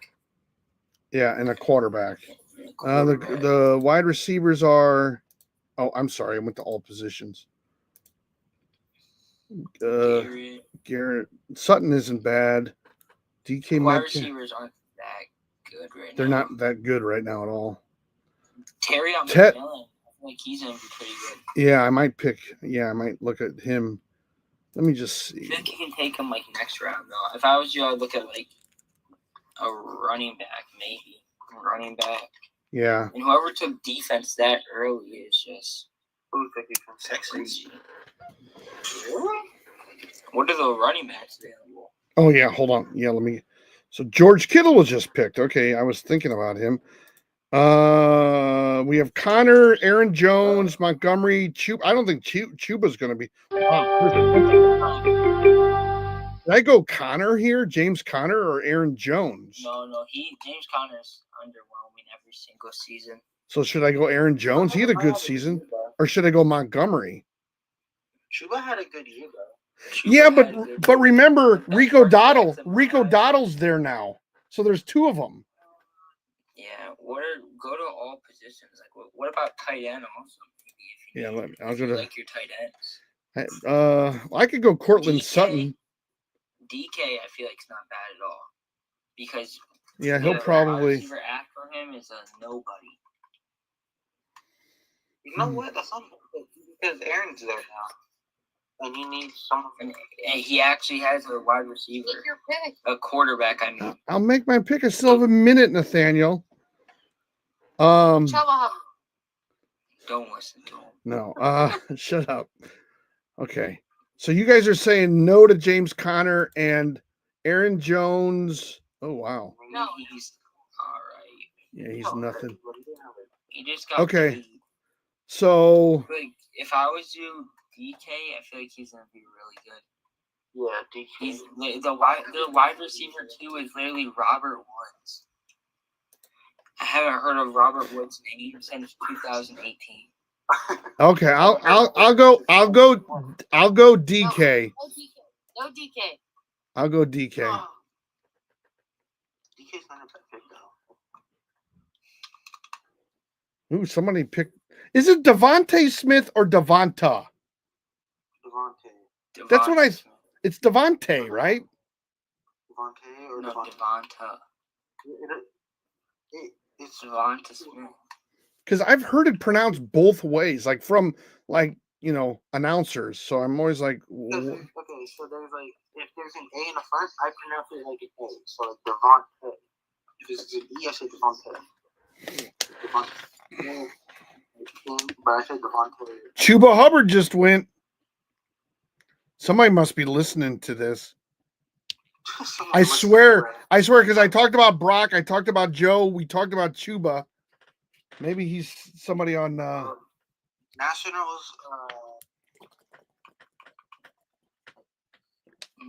Yeah, and a quarterback. The wide receivers are. Oh, I'm sorry. I went to all positions. Garrett Sutton isn't bad. DK wide Metcalf. Receivers aren't that good right now. They're not that good right now at all. Terry on McMillan. I feel like he's gonna be pretty good. Yeah, I might look at him. Let me just see. I think you can take him like next round though. If I was you, I'd look at like a running back, maybe. Running back. Yeah. And whoever took defense that early is just Who took it from Texans? What are the running backs available? Oh yeah, hold on. Yeah, let me. So George Kittle was just picked. Okay, I was thinking about him. We have Connor, Aaron Jones, Montgomery, Chuba. I don't think Chuba's going to be. Did I go Connor here? James Connor or Aaron Jones? No. James Conner's underwhelming every single season. So should I go Aaron Jones? He had a good season. Or should I go Montgomery? Chuba had a good year though. Yeah, but remember Rico Doddle's there now. So there's 2 of them. Yeah, go to all positions. Like, what about tight end also? Yeah, I'll If go you to. like your tight ends. I could go Cortland DK. Sutton. DK, I feel like it's not bad at all because Yeah, the he'll wide probably. receiver after him is a nobody. You know what? That's not because Aaron's there now, and he needs someone. And he actually has a wide receiver, Take your pick. a quarterback. I mean, I'll make my pick. I still have a minute, Nathaniel. Chubba Hubbard. don't listen to him. No. Shut up. Okay. So you guys are saying no to James Conner and Aaron Jones. Oh wow. No. He's all right. Yeah, he's nothing. He just got Okay. paid. So Like, if I was you, DK, I feel like he's gonna be really good. Yeah, DK. He's the wide receiver too is literally Robert Woods. I haven't heard of Robert Woods' name since 2018. okay, I'll go DK. No DK. I'll go DK. DK's not a bad pick though. Ooh, somebody picked. Is it Devontae Smith or Devonta? Devontae. That's what I. Smith. It's Devontae, right? Devontae or No, Devontae? Devonta. It's Devonta Smith. Because I've heard it pronounced both ways, like from announcers. So I'm always like, okay, so there's like if there's an A in the front, I pronounce it like an A. So like Devontae. If it's an E, I say Devontae. Devontae. But I said Devontae. Chuba Hubbard just went. Somebody must be listening to this. I swear, because I talked about Brock, I talked about Joe, we talked about Chuba. Maybe he's somebody on Nationals.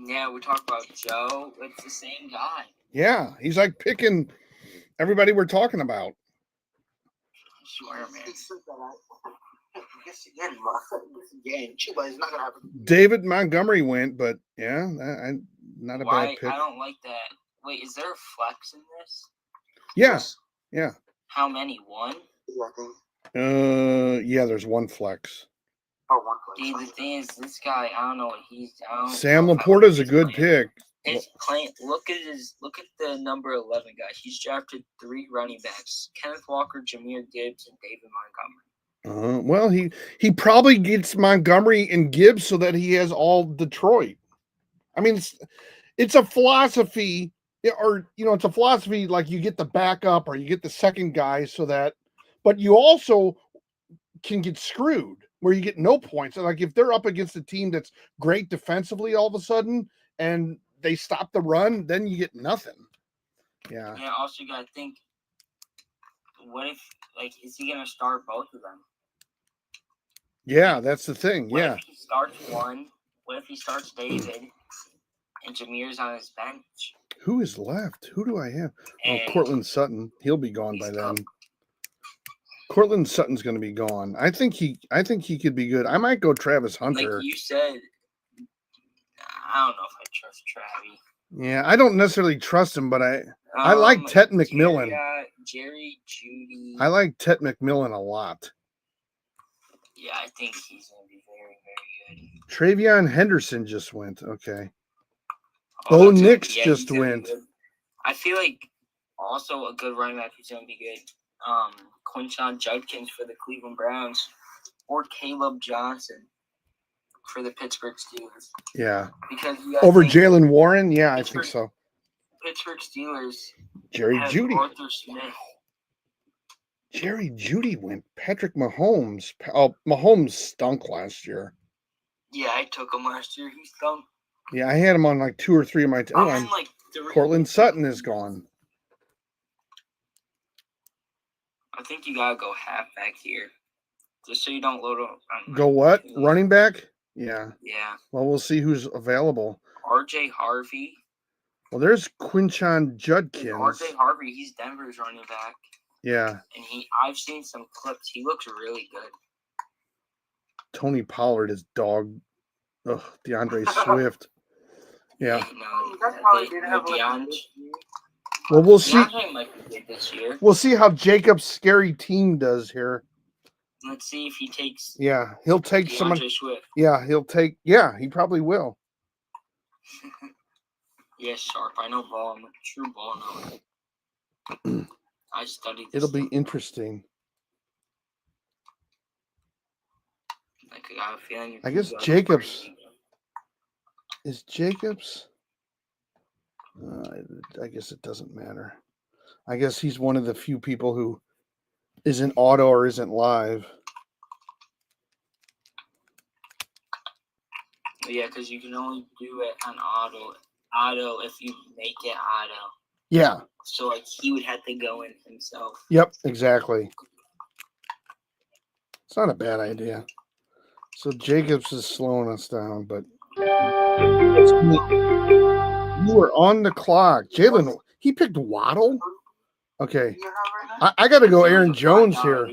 Yeah, we talked about Joe. It's the same guy. Yeah, he's like picking everybody we're talking about. I swear, man. Yes, again, Chuba is not gonna happen. David Montgomery went, but yeah, not a Why? bad pick. I don't like that. Wait, is there a flex in this? Yeah. How many? One? Yeah, I think. Yeah, there's one flex. Oh, one place. Dude, the thing is, this guy, I don't know what he's. Sam Laporta's a good pick. His playing. Look at the number 11 guy. He's drafted 3 running backs: Kenneth Walker, Jahmyr Gibbs, and David Montgomery. Well, he probably gets Montgomery and Gibbs so that he has all Detroit. I mean, it's a philosophy, or it's a philosophy like you get the backup or you get the second guy so that, but you also can get screwed where you get no points. Like if they're up against a team that's great defensively all of a sudden and they stop the run, then you get nothing. Yeah. Yeah. Also, you gotta think. What if, is he gonna start both of them? Yeah, that's the thing. What Yeah. if he starts one? What if he starts David and Jameer's on his bench? Who is left? Who do I have? And Cortland Sutton. He'll be gone by he's then. up. Cortland Sutton's going to be gone. I think he could be good. I might go Travis Hunter. Like you said, I don't know if I trust Travis. Yeah, I don't necessarily trust him, but I like Tet McMillan. Jerry Judy. I like Tet McMillan a lot. Yeah, I think he's going to be very, very good. Travion Henderson just went. Okay. Oh, Nix yeah, just he's gonna be went. good. I feel like also a good running back who's going to be good. Quinshon Judkins for the Cleveland Browns, or Caleb Johnson for the Pittsburgh Steelers. Yeah. Because over Jalen Warren? Yeah, I think so. Pittsburgh Steelers. Jerry Jeudy. Arthur Smith. Jerry Jeudy went. Patrick Mahomes. Oh, Mahomes stunk last year. Yeah, I took him last year. He stunk. Yeah, I had him on like 2 or 3 of my. Cortland Sutton is gone. I think you gotta go halfback here, just so you don't load up. Go what? Running back? Yeah. Yeah. Well, we'll see who's available. R.J. Harvey. Well, there's Quinshon Judkins. R.J. Harvey, he's Denver's running back. Yeah. And I've seen some clips. He looks really good. Tony Pollard is dog. Ugh, DeAndre Swift. Yeah. Well, we'll see. DeAndre might be good this year. We'll see how Jacob's scary team does here. Let's see if he takes. Yeah, he'll take someone. DeAndre Swift. Yeah, he'll take. Yeah, he probably will. Yeah, Sharp. I know ball. I'm a true ball knower. I studied this. It'll be interesting. Like, I have a feeling. I guess Jacobs. Is Jacobs? I guess it doesn't matter. I guess he's one of the few people who isn't auto or isn't live. Yeah, because you can only do it on auto if you make it auto. Yeah. So like he would have to go in himself. Yep, exactly. It's not a bad idea. So Jacobs is slowing us down, but you were on the clock. Jalen, he picked Waddle? Okay. I got to go Aaron Jones here.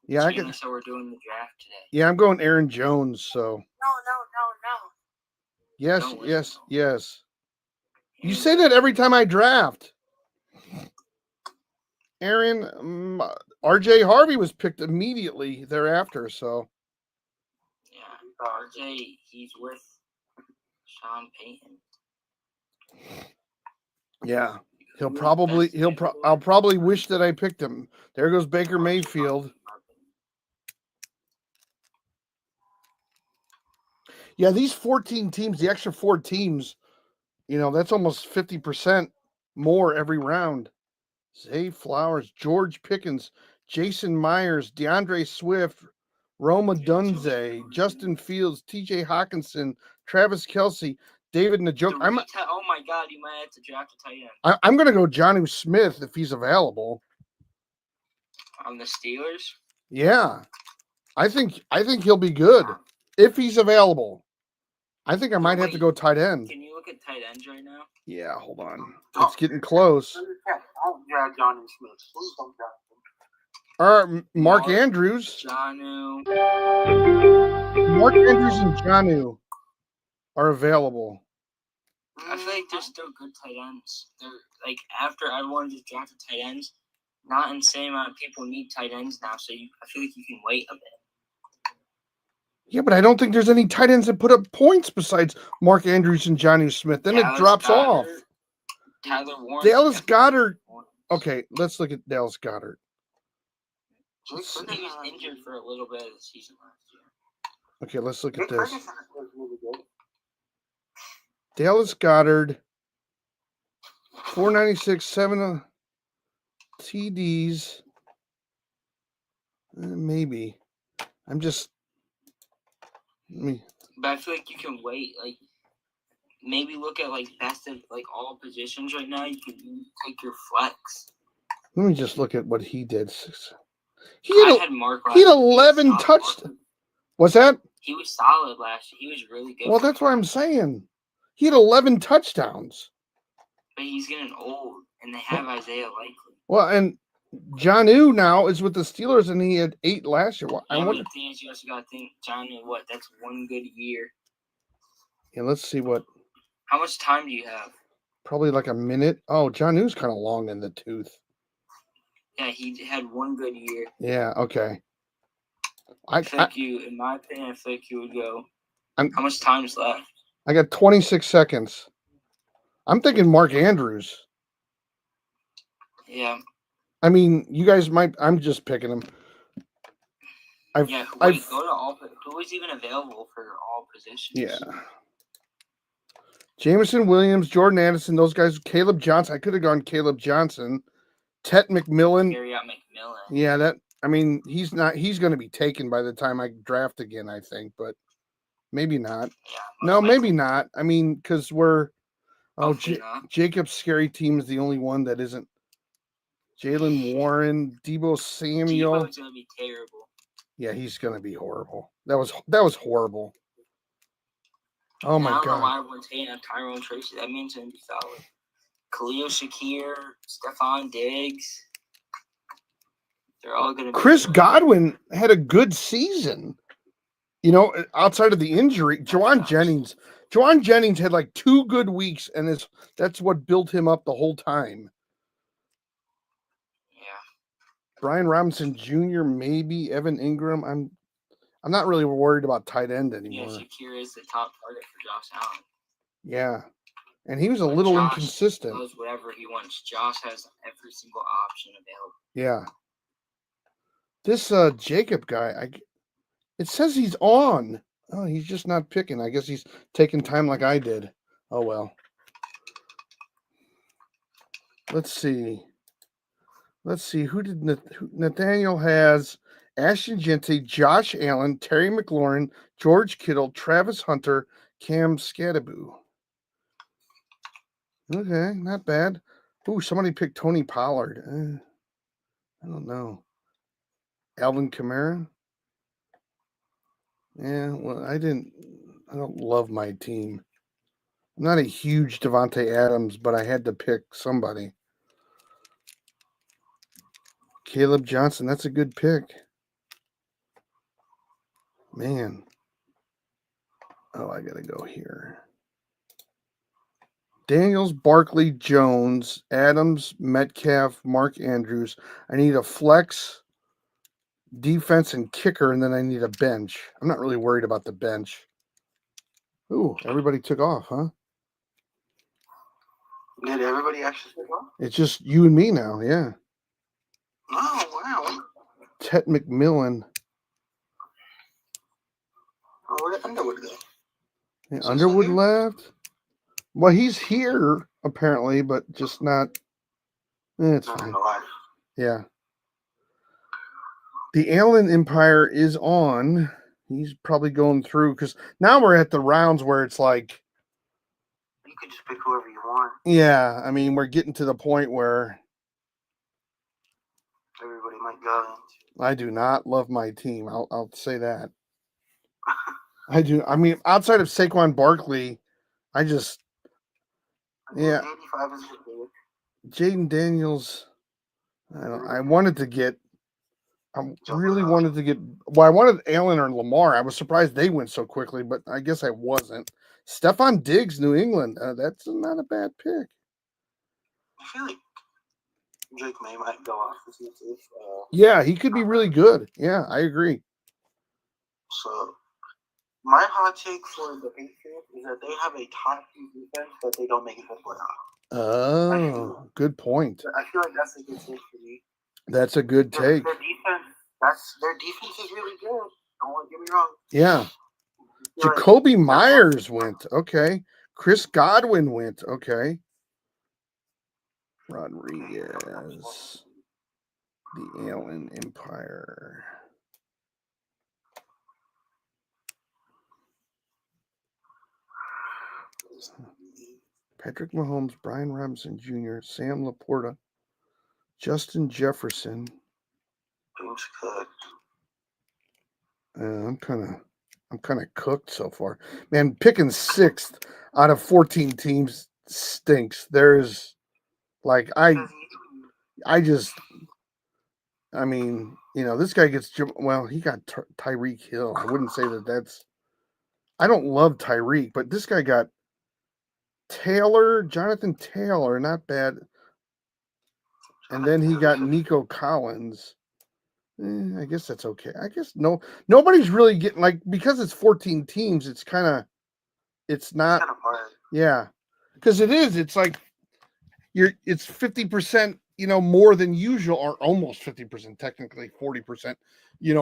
Yeah, I can. So we're doing the draft today. Yeah, I'm going Aaron Jones, so. No. Yes. You say that every time I draft. Aaron, RJ Harvey was picked immediately thereafter, so. Yeah, RJ, he's with Sean Payton. Yeah, I'll probably wish that I picked him. There goes Baker Mayfield. Yeah, these 14 teams, the extra 4 teams, that's almost 50% more every round. Zay Flowers, George Pickens, Jason Myers, DeAndre Swift, Roma Dunze, Justin Fields, TJ Hawkinson, Travis Kelce, David Njoku. Oh my God, you might have to draft a tight end. I'm going to go Jonnu Smith if he's available. On the Steelers? Yeah. I think he'll be good if he's available. I think I might have to go tight end. Can you look at tight ends right now? Yeah, hold on. It's getting close. Don't draft Johnny Smith. Please don't draft him. All right, Mark Andrews. Jonnu. Mark Andrews and Jonnu are available. I feel like they're still good tight ends. They're like after everyone just drafted tight ends, not in the same amount of people need tight ends now. So I feel like you can wait a bit. Yeah, but I don't think there's any tight ends that put up points besides Mark Andrews and Jonnu Smith. Then it drops off. Tyler Warren. Dallas Goedert. Okay, let's look at Dallas Goedert. He was injured for a little bit of the season last year. Okay, let's look at this. Dallas Goedert, 496, 7 TDs. Maybe. But I feel like you can wait. Like maybe look at like best of like all positions right now. You can take your flex. Let me just look at what he did. He had 11 touchdowns. What's that? He was solid last year. He was really good. Well, that's what I'm saying. He had 11 touchdowns. But he's getting old, and they have Isaiah Likely. Well, and Jonnu now is with the Steelers, and he had 8 last year. The thing is, you also got to think, Jonnu, that's one good year. Yeah, let's see what. How much time do you have? Probably like a minute. Oh, Jonnu's kind of long in the tooth. Yeah, he had one good year. Yeah, okay. I feel like in my opinion, I feel like you would go. How much time is left? I got 26 seconds. I'm thinking Mark Andrews. Yeah. I mean, you guys might. I'm just picking him. Go to all. Who is even available for all positions? Yeah. Jameson Williams, Jordan Addison, those guys. Caleb Johnson. I could have gone Caleb Johnson. Tet McMillan. Yeah, he's not. He's going to be taken by the time I draft again, I think, but maybe not. Yeah, no, maybe not. I mean, because we're. Not. Jacob's scary team is the only one that isn't. Jalen Warren, Deebo Samuel. Deebo's going to be terrible. Yeah, he's going to be horrible. That was horrible. Oh my God! I don't know why everyone's hating on Tyrone Tracy. That means he's going to be solid. Khalil Shakir, Stephon Diggs. They're all going to be. Chris Godwin had a good season. Outside of the injury, Juwan Jennings had like 2 good weeks, and that's what built him up the whole time. Yeah. Brian Robinson Jr., maybe Evan Ingram. I'm not really worried about tight end Yeah, anymore. Shakir is the top target for Josh Allen. Yeah. And he was a But little Josh inconsistent. Does whatever he wants. Josh has every single option available. Yeah. This Jacob guy, it says he's on. Oh, he's just not picking. I guess he's taking time like I did. Oh well. Let's see. Who did Nathaniel has Ashton Gente, Josh Allen, Terry McLaurin, George Kittle, Travis Hunter, Cam Scadaboo. Okay, not bad. Ooh, somebody picked Tony Pollard. I don't know. Alvin Kamara. Yeah, well, I don't love my team. I'm not a huge Devontae Adams, but I had to pick somebody. Caleb Johnson, that's a good pick. Man. Oh, I gotta go here. Daniels, Barkley, Jones, Adams, Metcalf, Mark Andrews. I need a flex, defense, and kicker, and then I need a bench. I'm not really worried about the bench. Ooh, everybody took off, huh? Did everybody actually take off? It's just you and me now, yeah. Oh, wow. Ted McMillan. Oh, where did Underwood go? Yeah, So Underwood here? left. Well, he's here apparently, but just not. It's Not in fine. the life. Yeah. The Allen Empire is on. He's probably going through because now we're at the rounds where it's like, You could just pick whoever you want. yeah, I mean, we're getting to the point where Everybody might go. I do not love my team. I'll say that. I do. I mean, outside of Saquon Barkley, I just, yeah. 85 is good. Jaden Daniels. I wanted to get. I really wanted to get. Well, I wanted Allen or Lamar. I was surprised they went so quickly, but I guess I wasn't. Stephon Diggs, New England. That's not a bad pick. I feel like Drake May might go off this year too. Yeah, he could be really good. Yeah, I agree. So, my hot take for the Patriots is that they have a top 2 defense, but they don't make it to the playoffs. Oh, good point. I feel like that's a good take for me. That's a good take. Their defense is really good. Don't get me wrong. Yeah. Jacoby Myers went. Okay. Chris Godwin went. Okay. Rodriguez. The Allen Empire. Patrick Mahomes, Brian Robinson Jr., Sam Laporta, Justin Jefferson. James Cook. I'm kind of cooked so far. Man, picking 6th out of 14 teams stinks. There's like I mean, this guy gets he got Tyreek Hill. I wouldn't say that's. I don't love Tyreek, but this guy got Jonathan Taylor, not bad. And then he got Nico Collins. I guess that's okay. I guess nobody's really getting because it's 14 teams. It's it's not. Kind of hard. Yeah, because it's like it's 50%, more than usual, or almost 50%, technically 40%,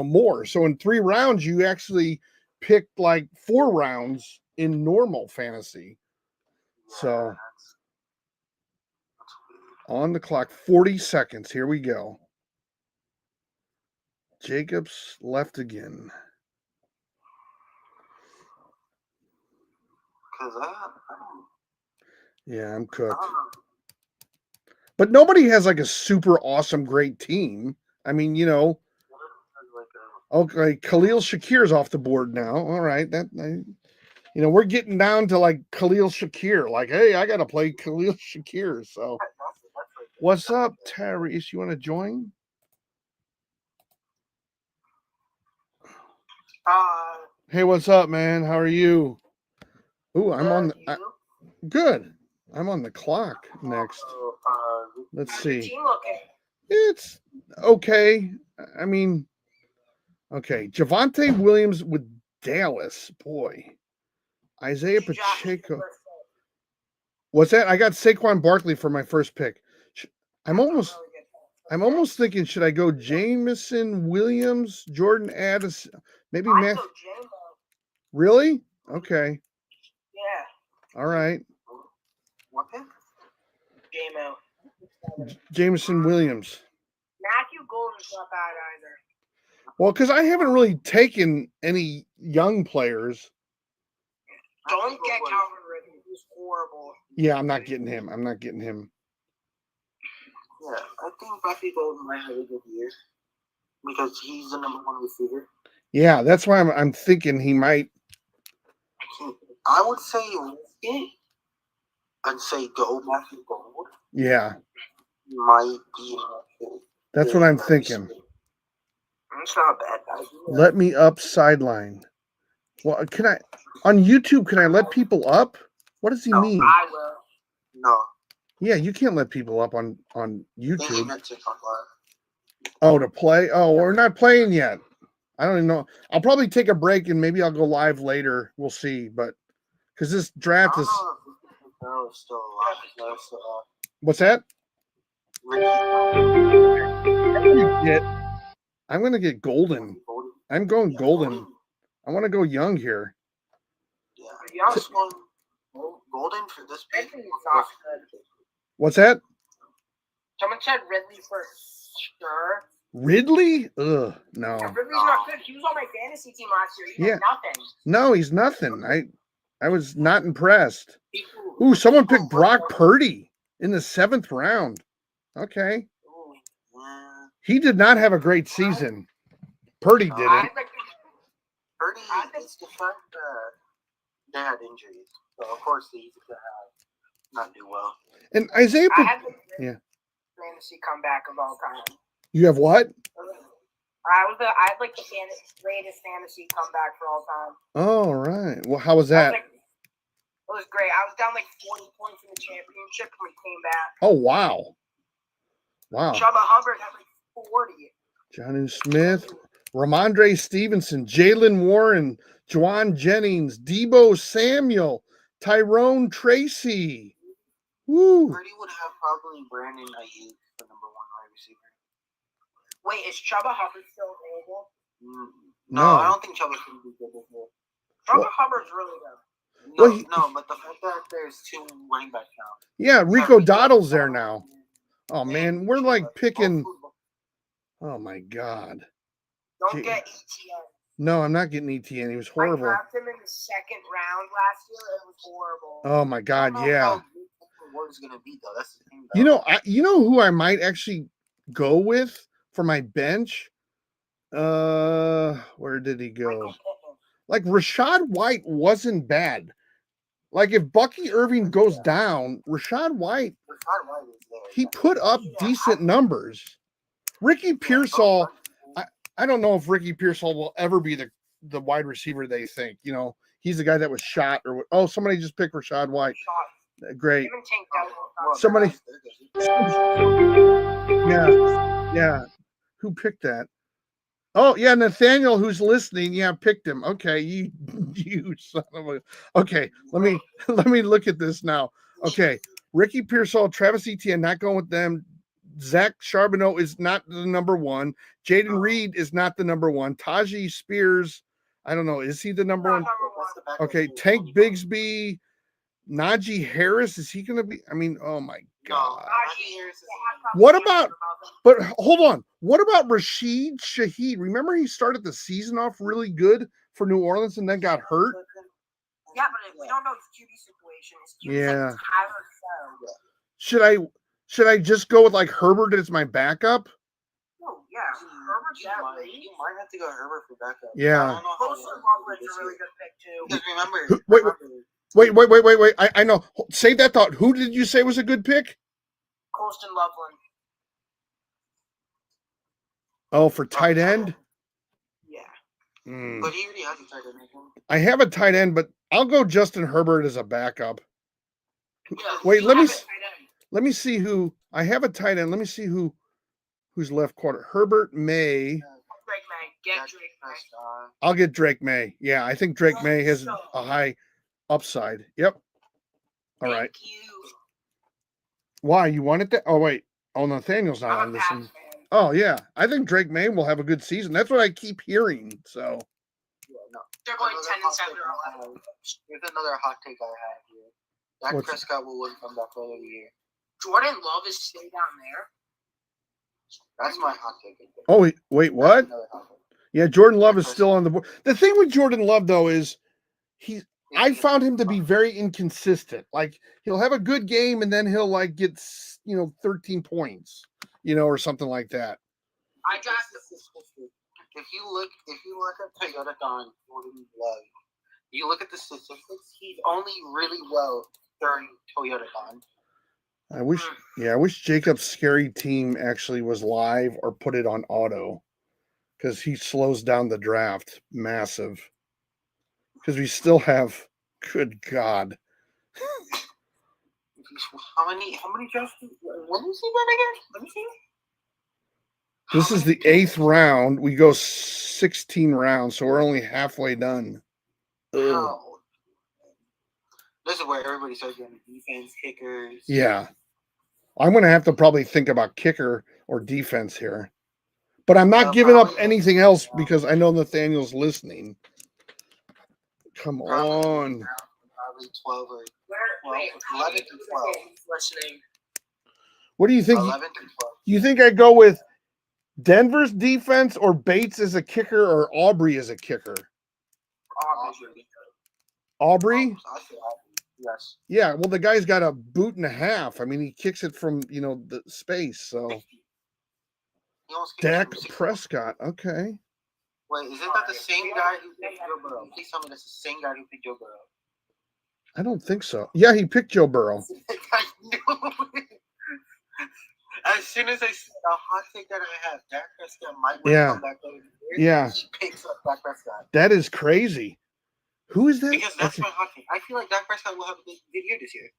more. So in 3 rounds, you actually picked 4 rounds in normal fantasy. Yeah, So on the clock, 40 seconds. Here we go. Jacobs left again. Yeah, I'm cooked. But nobody has a super awesome, great team. I mean, okay, Khalil Shakir's off the board now. All right, we're getting down to Khalil Shakir. Hey, I got to play Khalil Shakir. So, what's up, Tyrese? You want to join? Hey, what's up, man? How are you? Ooh, I'm on the good. I'm on the clock next. Let's see. It's okay. I mean, okay. Javonte Williams with Dallas, boy. Isaiah Who'd you draft with your Pacheco. first pick? What's that? I got Saquon Barkley for my first pick. I'm That's a almost really good pick. I'm almost thinking, should I go Jameson Williams, Jordan Addison, maybe I'd Matt? go J-Mo. Really? Okay. Yeah, All right. What pick? J-Mo. Jameson Williams. Matthew Golden's not bad either. Well, because I haven't really taken any young players. Don't get Calvin Ridley. He's horrible. Yeah, I'm not getting him. I'm not getting him. Yeah, I think Matthew Golden might have a good year because he's the number one receiver. Yeah, that's why I'm thinking he might. I would say risk it and say go Matthew Gold. Yeah, Might be an option. that's what I'm thinking. It's not bad, guys. Let me up Sideline. Well, can I on YouTube? Can I let people up? What does he No, mean? I will. No, Yeah, you can't let people up on they YouTube. meant to talk about. Oh, to play? Oh, we're not playing yet. I don't even know. I'll probably take a break and maybe I'll go live later. We'll see. But because this draft is No, still alive. No, still alive. what's that? Ricky I'm gonna get Golden. Golden. I'm going Golden. I want to go young here. Yeah, Yeah. this one, Golden for this pick. Ridley's not good. What's that? Someone said Ridley for sure. Ridley? Ugh, no. Yeah, Ridley's not good. He was on my fantasy team last year. He did Yeah. nothing. No, he's nothing. I was not impressed. People, Ooh, someone picked Brock Purdy in the 7th round. Okay. yeah, He did not have a great season. Purdy didn't. I like Purdy, it's the fact that they had injuries, so of course he's gonna not do well. And Isaiah, I had the Yeah. fantasy comeback of all time. you have what? I had like the greatest fantasy comeback for all time. Oh, right. Well, how was I was that? like, it was great. I was down like 40 points in the championship when we came back. Oh, wow. Wow. Chuba Hubbard had like 40. Jonnu Smith, Ramondre Stevenson, Jalen Warren, Juwan Jennings, Debo Samuel, Tyrone Tracy. Woo. Purdy would have probably Brandon Ayuk for number one wide receiver. Wait, is Chuba Hubbard still available? No, No. I don't think Chuba's gonna be good this year. Chuba Well- Hubbard's really good. No, Well, no, but the fact that there's two running backs now. Yeah, Rico Doddle's there now. Oh, man. We're like picking. Oh, my God. Don't Gee. get ETN. No, I'm not getting ETN. He was I horrible. drafted him in the second round last year. It was horrible. Oh, my God. Yeah. What is gonna be though? That's the thing. You know who I might actually go with for my bench? Where did he Michael go? Pittman. Like Rashad White wasn't bad. Like if Bucky Irving goes down, Rashad White, he put up decent numbers. Ricky Pearsall, I don't know if Ricky Pearsall will ever be the wide receiver they think. You know, he's the guy that was shot or oh, somebody just picked Rashad White. Great. Him and Tank Dell. Somebody. Yeah. Who picked that? Oh, yeah, Nathaniel, who's listening, picked him. Okay, you son of a. Okay, let me look at this now. Okay, Ricky Pearsall, Travis Etienne, not going with them. Zach Charbonneau is not the number one. Jaden Reed is not the number one. Tajee Spears, I don't know, is he the number one? Okay, Tank Bigsby, Najee Harris, is he going to be? I mean, oh my God. What about? But hold on. What about Rashid Shaheed? Remember he started the season off really good for New Orleans and then got hurt? Yeah, but we don't know his QB situation. His QB Yeah. like Tyler Show. Should I just go with like Herbert as my backup? Oh, yeah. Herbert's that late. You might have to go Herbert for backup. Yeah. I don't know how Colston well Loveland's this a really year. good pick, too. Because remember, Wait. I know. Save that thought. Who did you say was a good pick? Colston Loveland. Oh, for tight end? Yeah. Hmm. but he already has a tight end. I have a tight end, but I'll go Justin Herbert as a backup. Yeah, Wait, you let me have s- a tight end. Let me see who I have a tight end. Let me see who Who's left quarter? Herbert May. Drake May. Get Dak Drake May. Prescott. I'll get Drake May. Yeah, I think Drake May has a high upside. Yep. All right. Thank you. Why you wanted that? Oh wait. Oh, Nathaniel's not I'm on a this Pats one. fan. Oh yeah, I think Drake May will have a good season. That's what I keep hearing. So Yeah, no. They're going Another 10 and hot 7 take or I 11. have. Here's another hot take I have here. Dak What's- Prescott will win comeback player of the year. Jordan Love is still down there. That's my hot take. oh wait, That's what? another hot take. Yeah, Jordan Love is still on the board. The thing with Jordan Love though is I If he- found him to be very inconsistent. Like he'll have a good game and then he'll like get 13 points, or something like that. I drafted. If you look at Toyota Don Jordan Love, you look at the statistics, he's only really well during Toyota Don. I wish Jacob's scary team actually was live or put it on auto because he slows down the draft massive. Because we still have, good God. How many drafts? When is he run again? Let me see. This is the 8th round. We go 16 rounds, so we're only halfway done. Ugh. How? This is where everybody starts getting defense, kickers. Yeah. I'm going to have to probably think about kicker or defense here. But I'm not giving up anything else because I know Nathaniel's listening. Come on. Probably 12 or Wait, 11 to 12. Listening. What do you think? 11 to 12. You think I go with Denver's defense or Bates as a kicker or Aubrey as a kicker? Aubrey? I feel Aubrey. Yes. Yeah, well, the guy's got a boot and a half. I mean, he kicks it from, the space. So, He almost kicked Dak from 60. Prescott. Okay. Wait, is it that the same guy who picked Joe Burrow? Please tell me that's the same guy who picked Joe Burrow. I don't think so. Yeah, he picked Joe Burrow. I knew it. As soon as I said a hot take that I have, Dak Prescott might win Yeah. comeback player of the year, Yeah. he picks up Dak Prescott. That is crazy. Who is that? Because that's my hot take. I feel like Dak Prescott will have a good year this year.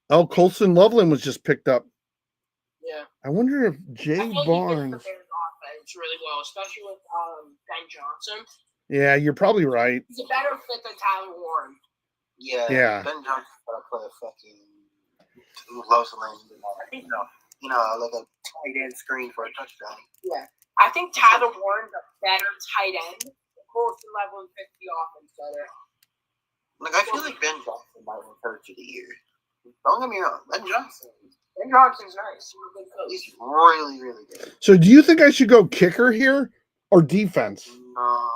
Oh, Colson Loveland was just picked up. Yeah. I wonder if Jay I think Barnes. he fits the Bears offense really well, especially with Ben Johnson. Yeah, you're probably right. He's a better fit than Tyler Warren. Yeah. Yeah. Ben Johnson's got to play a fucking loves the lane. Like a tight end screen for a touchdown. Yeah. I think Tyler Warren's a better tight end. Colson Level fits the offense better. Like, I feel like Ben Johnson might win coach of the year. Don't get me wrong. Ben Johnson's nice. He's a good coach. He's really, really good. So, do you think I should go kicker here or defense? No.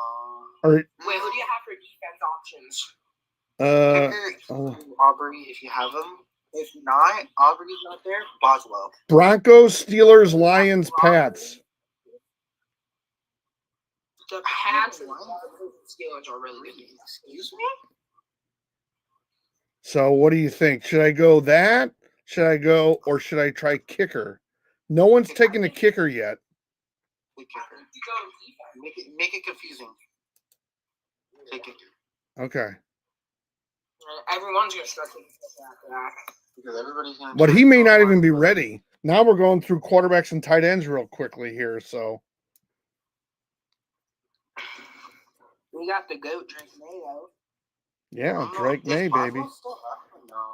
Or Wait, who do you have for defense options? Kicker, Aubrey, if you have him. If not, Aubrey's not there, Boswell. Broncos, Steelers, Lions, Pats. The Pats and the Steelers are really good. Excuse me? So, what do you think? Should I go that? Should I try kicker? No one's taken the kicker yet. Good kicker. Make it confusing. Take kicker. Okay. Everyone's going to start taking kicker after that. Because everybody's going to. But he may not even be ready. Now we're going through quarterbacks and tight ends real quickly here. So, We got the GOAT, Drake May, though. yeah, Drake May, baby.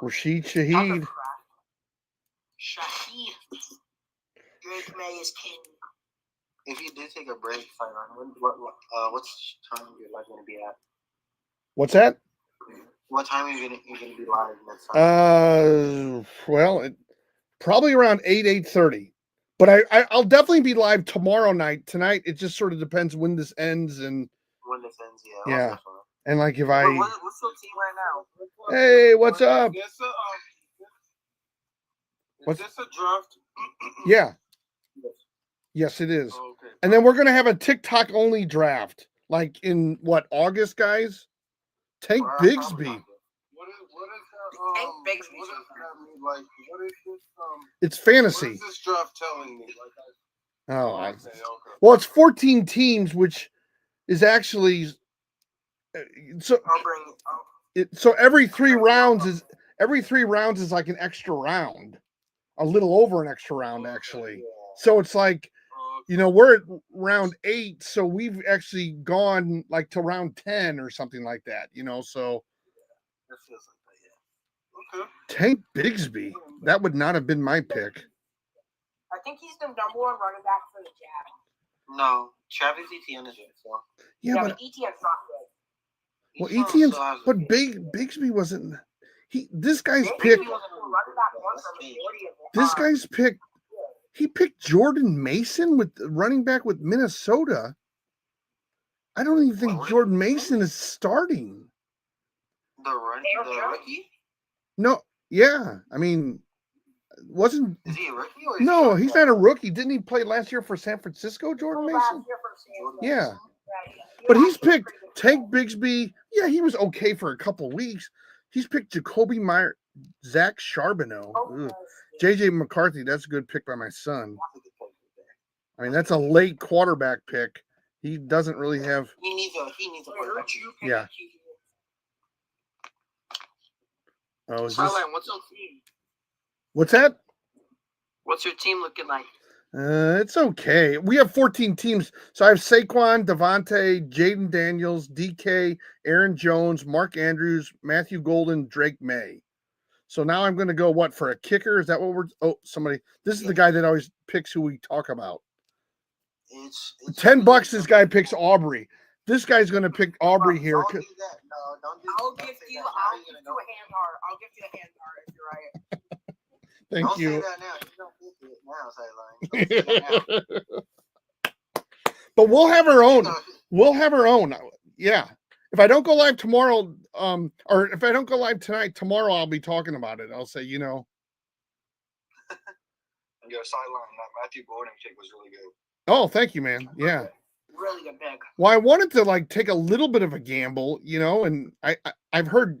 Rashid Shaheed. Shaheed. Drake May is king. If you did take a break, what's time your live going to be at? What's that? What time are you gonna be live next time? Well, probably around 8:30. But I'll definitely be live tomorrow night. Tonight, it just sort of depends when this ends and When this ends, yeah. Yeah. Definitely. and like if What's I. your team right now? Hey, what's up? Is What's- this a draft? Yeah. Yes, it is. Oh, okay. And then we're gonna have a TikTok only draft, like in August, guys. Tank Bigsby. What is that? Hank Bigsby's What does that mean? Like, what is this? It's What fantasy. is this draft telling me? Like, Oh, okay. well, it's 14 teams, which is actually so. I'll bring So every 3 rounds is like an extra round, a little over an extra round actually. So it's like we're at round 8, so we've actually gone like to round 10 or something like that. So That feels like that, yeah. Okay. Tank Bigsby, that would not have been my pick. I think he's the number 1 running back for the Jags. No, Travis Etienne is right for. Yeah, but ETN's not good. well, Etienne's, but Bigsby wasn't. This guy's pick. This guy's pick. He picked Jordan Mason with running back with Minnesota. I don't even think Jordan Mason is starting. The rookie? No, yeah. I mean, wasn't. Is he a rookie? Or no, he's not a rookie. Didn't he play last year for San Francisco, Jordan Mason? Yeah. But he's picked Tank Bigsby. Yeah, he was okay for a couple weeks. He's picked Jacoby Meyer, Zach Charbonneau, JJ McCarthy. That's a good pick by my son. I mean, that's a late quarterback pick. He doesn't really have. He needs a quarterback. Yeah. Oh, is this... Sideline, what's your team? What's that? What's your team looking like? It's okay. We have 14 teams. So I have Saquon, Devontae, Jaden Daniels, DK, Aaron Jones, Mark Andrews, Matthew Golden, Drake May. So now I'm going to go, what, for a kicker? Is that what we're... Oh, somebody... This is the guy that always picks who we talk about. It's $10 this guy picks Aubrey. This guy's going to pick Aubrey here. Don't do that. No, don't do I'll don't give say you that. a Now hand heart. I'll give you a hand heart if you're right. Thank don't you. say that now. You don't think it now, Sideline. Don't say that now. But we'll have our own. We'll have our own. Yeah. If I don't go live tomorrow, or if I don't go live tonight, tomorrow I'll be talking about it. I'll say, And your Sideline, that Matthew Gordon pick was really good. Oh, thank you, man. Yeah. Really good pick. Well, I wanted to take a little bit of a gamble, and I've heard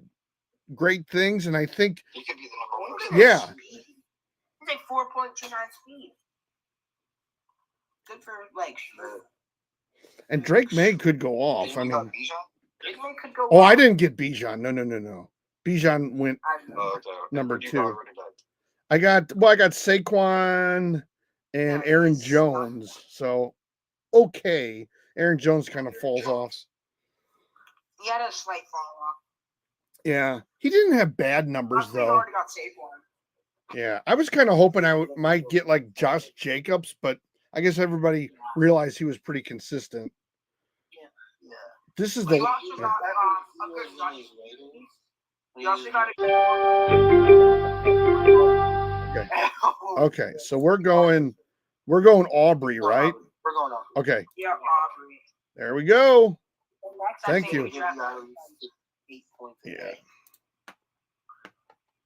great things, and I think He could be the number 1 receiver. yeah. He's like 4.29 speed. Good for legs. And Drake May could go off. I mean, Bijan? Drake May could go. oh, I didn't get Bijan. No. Bijan went Okay. number Who'd you 2. already got? I got Saquon and Aaron Jones. So, okay. Aaron Jones kind of falls off. He had a slight fall off. Yeah. He didn't have bad numbers, He though. already got Saquon. Yeah. I was kind of hoping I might get like Josh Jacobs, but I guess everybody realized he was pretty consistent. Yeah. This is You the. also Yeah. got a good running. You also got Okay. So we're going Aubrey, right? We're going on. Okay. Yeah, Aubrey. There we go. And next, Thank I you. think we draft 8 points. Yeah.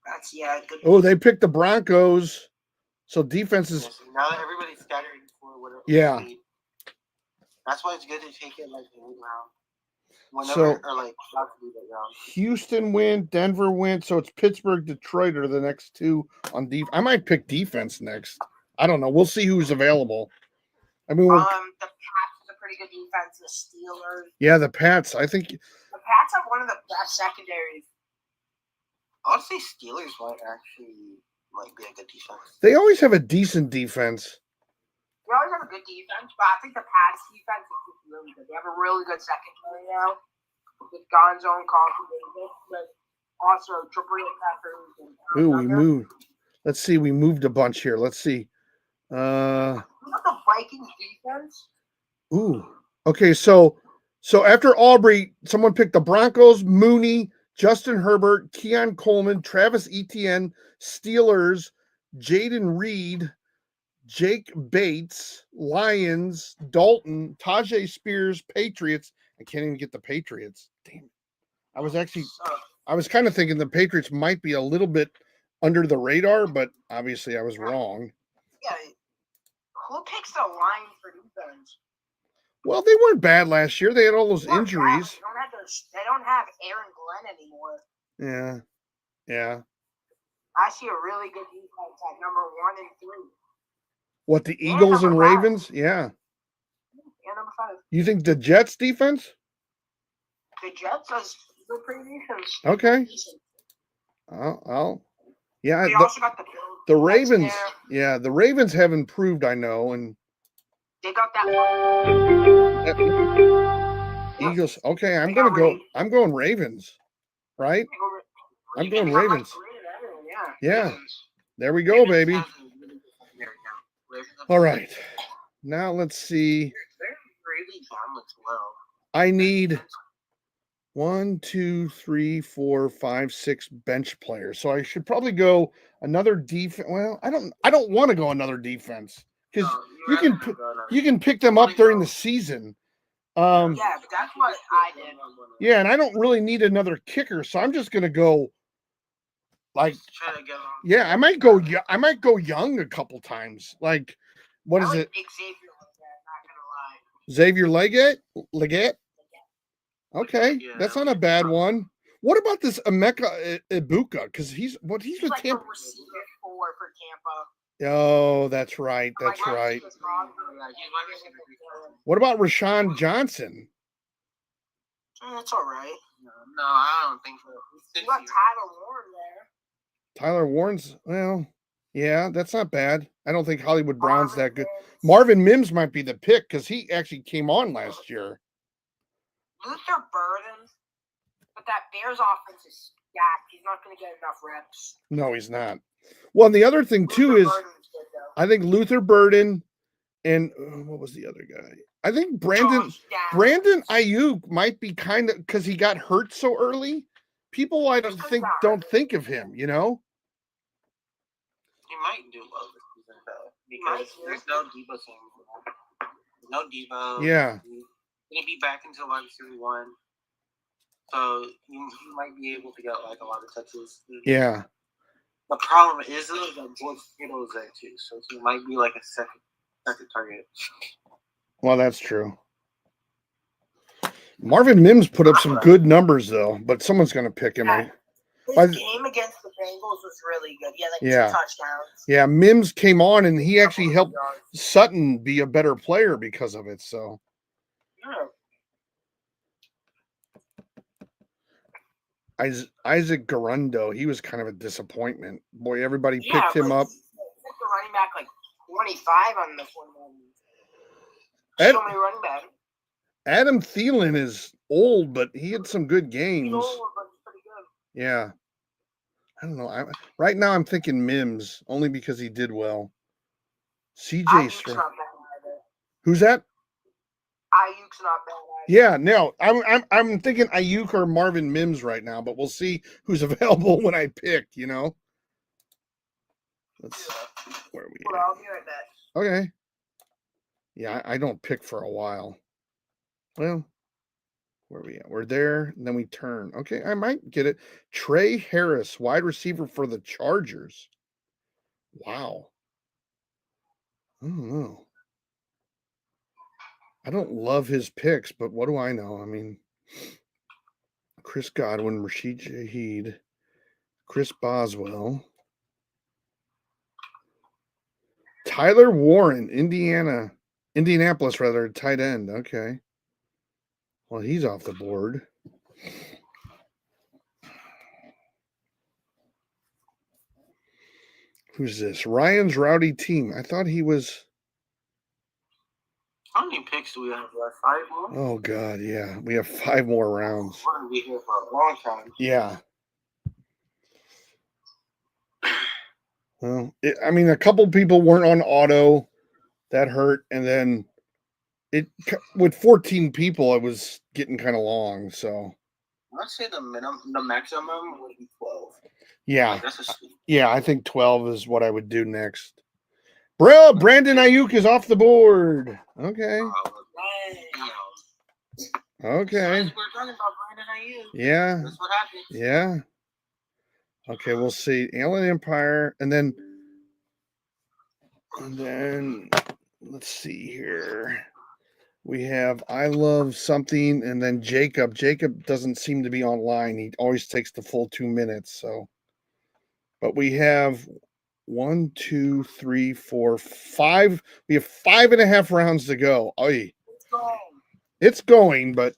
That's good. Oh, they picked the Broncos. So defenses. Now that everybody's scattering for whatever. Yeah. Speed, that's why it's good to take it like in round. Whenever So- or like not to do that round. Houston went, Denver went. So it's Pittsburgh, Detroit are the next 2 on defense. I might pick defense next. I don't know. We'll see who's available. I mean, The Pats is a pretty good defense. The Steelers. yeah, the Pats. I think The Pats have one of the best secondaries. I would say Steelers might be a good defense. they always have a decent defense. They always have a good defense, but I think the Pats defense is just really good. They have a really good secondary now with Gonzo and Carlton Davis, but also Jabril Peppers. And Ooh, we moved. Let's see. We moved a bunch here. Let's see. You know the Vikings defense? Ooh. Okay, so after Aubrey, someone picked the Broncos, Mooney, Justin Herbert, Keon Coleman, Travis Etienne, Steelers, Jaden Reed, Jake Bates, Lions, Dalton, Tajay Spears, Patriots. I can't even get the Patriots. Damn. I was kind of thinking the Patriots might be a little bit under the radar, but obviously I was wrong. Yeah. Who picks the line for defense? Well, they weren't bad last year. They had all those injuries. They don't have Aaron Glenn anymore. Yeah. I see a really good defense at number 1 and 3. What, the Eagles and number 5. Ravens? Yeah. And number 5. You think the Jets defense? The Jets is pretty decent. Okay. Decent. Yeah. They also got the Bills. The Ravens. That's Yeah, the Ravens have improved, I know, and They got that one. Eagles. Okay, I'm going Ravens. Right? I'm going They got, like, Ravens. three and everything, yeah. Yeah. There we go, baby. Ravens has a really good secondary now. Ravens have All a right. good secondary. Now let's see. They're really balanced well. I need 1, 2, 3, 4, 5, 6 bench players. So I should probably go another defense. Well, I don't want to go another defense because No, you rather can not go another- you can pick them up during the season. Yeah, but that's what I did. Yeah, and I don't really need another kicker, so I'm just gonna go. Like, Try to get on. yeah, I might go young a couple times. Like, what I is like it? Xavier like that, not gonna lie. Xavier Leggett? Okay, Yeah, that's not a bad one. What about this Emeka Ibuka? Because he's He's with like Tampa. the receiver for Tampa. Oh, that's right. That's Like, right. he's wrong. Yeah, he's wide receiver 3. What about Rashawn Johnson? That's all right. No, I don't think so. You got Tyler Warren there. Tyler Warren's, well, yeah, that's not bad. I don't think Hollywood Brown's that good. Marvin Mims might be the pick because he actually came on last year. Luther Burden, but that Bears offense is stacked. He's not going to get enough reps. No, he's not. Well, and the other thing too is Burden's good, though. I think Luther Burden and what was the other guy? I think Brandon Ayuk might be kind of because he got hurt so early. People don't think of him, you know. He might do well this season though, because there's no Debo anymore. No Debo. Yeah. He's gonna be back into wide receiver 1, so he might be able to get like a lot of touches. Yeah. The problem is though that George Kittle is there too, so he might be like a second target. Well, that's true. Marvin Mims put up some good numbers though, but someone's going to pick him. Yeah. His game against the Bengals was really good. He had like 2 touchdowns. Yeah, Mims came on and he actually helped Sutton be a better player because of it. So. Yeah. Isaac Garundo, he was kind of a disappointment. Boy, everybody picked him up. He took the running back like 25 on the 49ers. So many running back. Adam Thielen is old, but he had some good games. He's old, but he's pretty good. Yeah. I don't know. Right now I'm thinking Mims, only because he did well. CJ Stroud. Who's that? Ayuk's not bad. Yeah, no, I'm thinking Ayuk or Marvin Mims right now, but we'll see who's available when I pick. You know. Where are we? Well, I'll be right back. Okay. Yeah, I don't pick for a while. Well, where are we at? We're there, and then we turn. Okay, I might get it. Trey Harris, wide receiver for the Chargers. Wow. I don't know. I don't love his picks, but what do I know? I mean, Chris Godwin, Rashid Shaheed, Chris Boswell, Tyler Warren, Indianapolis, rather, tight end. Okay. Well, he's off the board. Who's this? Ryan's Rowdy Team. I thought he was. How many picks do we have left? 5 more? Oh, God, yeah. We have 5 more rounds. We're going to be here for a long time. Yeah. Well, I mean, a couple people weren't on auto. That hurt. And then with 14 people, it was getting kind of long. So I'd say the maximum would be 12. Yeah. Like, that's a sweet. Yeah, I think 12 is what I would do next. Bro, Brandon Ayuk is off the board. Okay. Okay. We're talking about Brandon Ayuk. Yeah. That's what happened. Yeah. Okay, we'll see. Alien Empire, and then let's see here. We have I Love Something, and then Jacob. Jacob doesn't seem to be online. He always takes the full 2 minutes. So, but we have 1, 2, 3, 4, 5. We have 5.5 rounds to go. Oy. It's going, but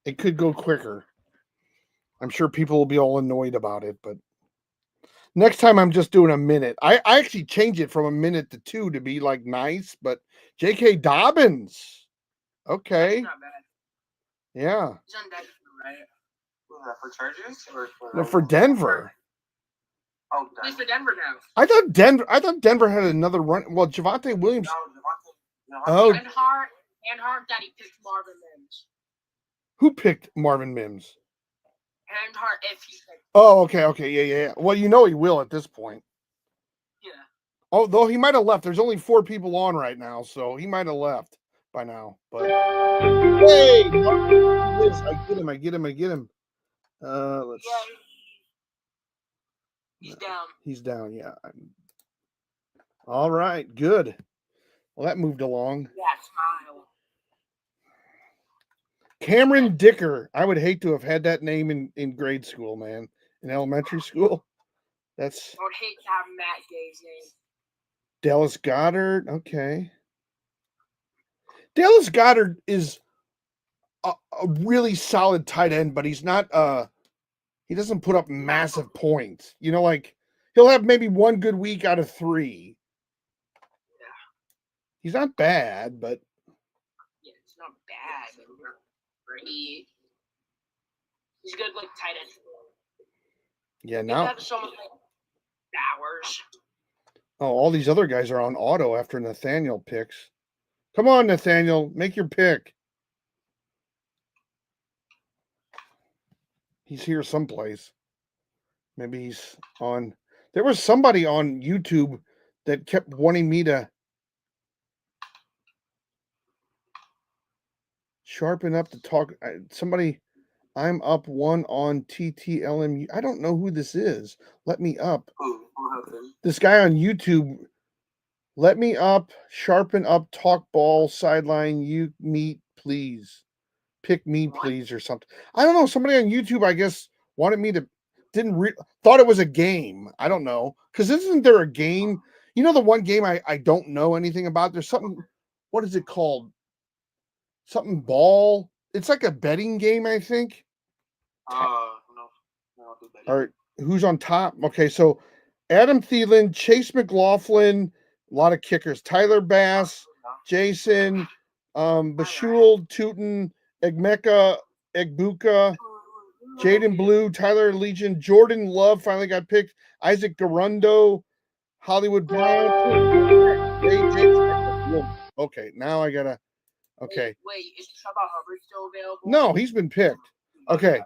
it could go quicker. I'm sure people will be all annoyed about it, but Next time I'm just doing a minute. I actually changed it from a minute to 2 to be like nice, but J.K. Dobbins. Okay. That's not bad. Yeah. He's on Denver, right? Who's that, for Chargers or for? No, for Denver. Oh, He's Denver. for Denver now. I thought Denver had another run. Well, Javonte Williams. No, Oh, And Hart Daddy picked Marvin Mims. who picked Marvin Mims? And Hart if he picked. Oh, okay. Yeah. Well, you know he will at this point. Yeah. Oh, though he might have left. There's only 4 people on right now, so he might have left by now. But hey, I get him. Let's. Yeah. He's down. He's down. Yeah. All right. Good. Well, that moved along. Yeah, smile. Cameron Dicker. I would hate to have had that name in grade school, man. In elementary school. That's I would hate to have Matt Gay's name. Dallas Goddard. Okay. Dallas Goddard is a really solid tight end, but he's not he doesn't put up massive points. You know, like he'll have maybe 1 good week out of 3. Yeah. He's not bad, but Yeah, it's not bad. But he's good like tight end. yeah, You now have someone like Bowers. all these other guys are on auto after Nathaniel picks. Come on, Nathaniel, make your pick. He's here someplace. Maybe he's on. There was somebody on YouTube that kept wanting me to sharpen up to talk. Somebody, I'm up 1 on TTLMU. I don't know who this is. Let me up. Who happened? This guy on YouTube. Let me up, sharpen up, talk ball, sideline, you meet, please. Pick me, please, or something. I don't know. Somebody on YouTube, I guess, wanted me to, thought it was a game. I don't know. Because isn't there a game? You know, the one game I don't know anything about? There's something, what is it called? Something ball. It's like a betting game, I think. No, do better. All right. Who's on top? Okay, so Adam Thielen, Chase McLaughlin, a lot of kickers. Tyler Bass, Jason, Bashul, Tootin, Egmeka, Egbuka, Jaden Blue, Tyler Legion, Jordan Love finally got picked. Isaac Garundo, Hollywood Brown. Okay, now I gotta. Okay. Wait, is Chuba Hubbard still available? No, he's been picked. Okay.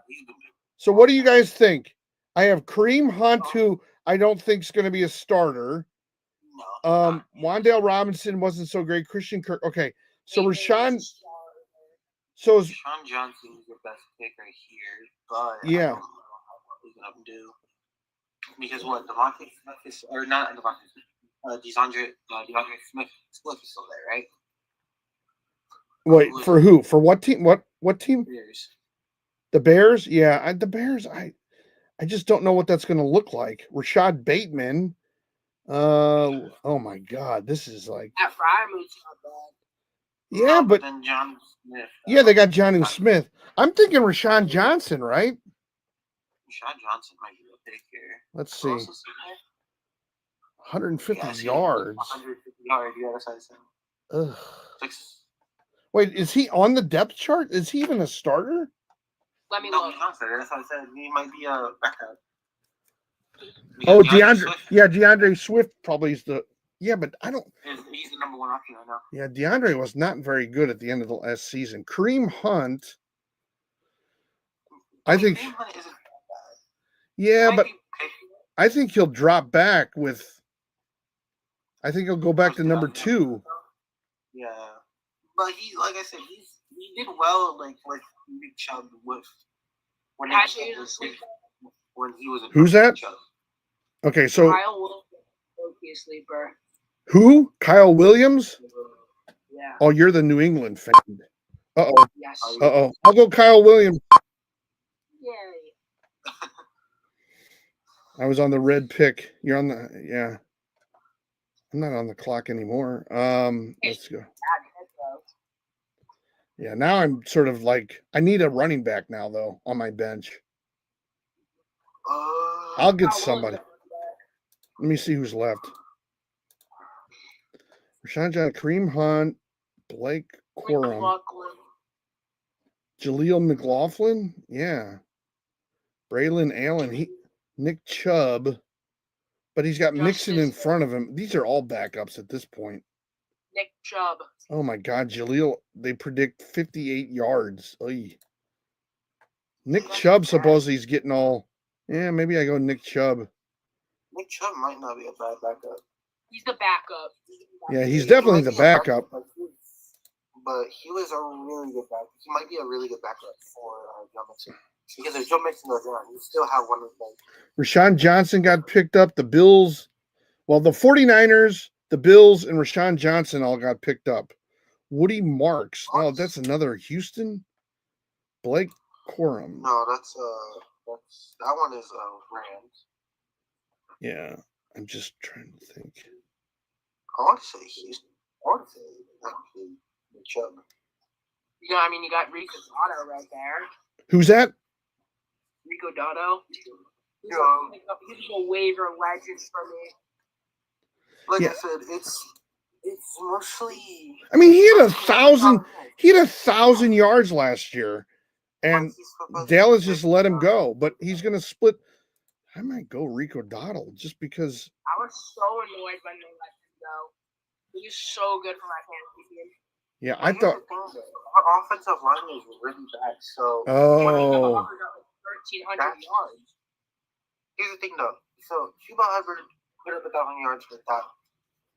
So what do you guys think? I have Kareem Hunt, who I don't think is going to be a starter. Wan'Dale Robinson wasn't so great. Christian Kirk. Okay. So Rashawn. So is Sean Johnson is the best pick right here, but yeah. I don't know what he's gonna do. Because what Devontae Smith is, or not Devontae Smith, DeAndre Smith is still there, right? Wait, for who? For what team? What team? Bears. The Bears? Yeah, the Bears. I just don't know what that's going to look like. Rashad Bateman. Oh my God, this is like. That Fryermuth's not bad. Yeah, but then John Smith. Yeah, they got Jonnu Smith. I'm thinking Rashawn Johnson, right? Rashawn Johnson might be a pick here. Let's see. 150 yards. 150 yards. Yeah, that's what I said. Ugh. 6. Wait, is he on the depth chart? Is he even a starter? Let me No, look. he's not there. That's what I said. He might be a backup. Oh, Because DeAndre. Swift Yeah, DeAndre Swift probably is the. Yeah, but I don't. he's the number 1 option right now. Yeah, DeAndre was not very good at the end of the last season. Kareem Hunt. I think. Kareem Hunt isn't that bad. Yeah, Might but be picked. I think he'll drop back with. I think he'll go back to number 2. Yeah, but he, like I said, he did well, like with Nick Chubb with when Nick Actually, Chubb was when he was a Who's that? Chubb. Okay, so Kyle Wilson will be a sleeper. who? Kyle Williams? Yeah. Oh, you're the New England fan. Uh-oh. Yes. Uh-oh. I'll go Kyle Williams. Yay. I was on the red pick. You're on the yeah. I'm not on the clock anymore. Let's go. Yeah, now I'm sort of like I need a running back now though on my bench. I'll get somebody. Let me see who's left. Rashawn John, Kareem Hunt, Blake Corum, McLaughlin. Jaleel McLaughlin. Yeah. Braylon Allen. Nick Chubb. But he's got Mixon in front of him. These are all backups at this point. Nick Chubb. Oh my God, Jaleel. They predict 58 yards. Oy. Nick Chubb supposedly he's getting all. Yeah, maybe I go Nick Chubb. Nick Chubb might not be a bad backup. He's the backup. Yeah, he's definitely the backup. But he was a really good backup. He might be a really good backup for Joe Mixon. Because if Joe Mixon goes down, you still have one of them. Rashawn Johnson got picked up. The Bills, well, the 49ers, the Bills, and Rashawn Johnson all got picked up. Woody Marks. Oh, that's another Houston. Blake Corum. No, that's that one is Rams. Yeah, I'm just trying to think. I want to say Houston. I want to say actually Nick Chubb. You got Rico Dotto right there. Who's that? Rico Dotto. He's a waiver legend for me. Like Yeah. I said, it's mostly. I mean, he had 1,000 yards last year, and Dallas just let him go. But he's going to split. I might go Rico Dottle just because. I was so annoyed when they let him go. He was so good for my fantasy team. Yeah, I thought. Our offensive line is really bad. So. Oh. 1,300 yards. Here's the thing, though. So Cuba Hubbard put up 1,000 yards with that.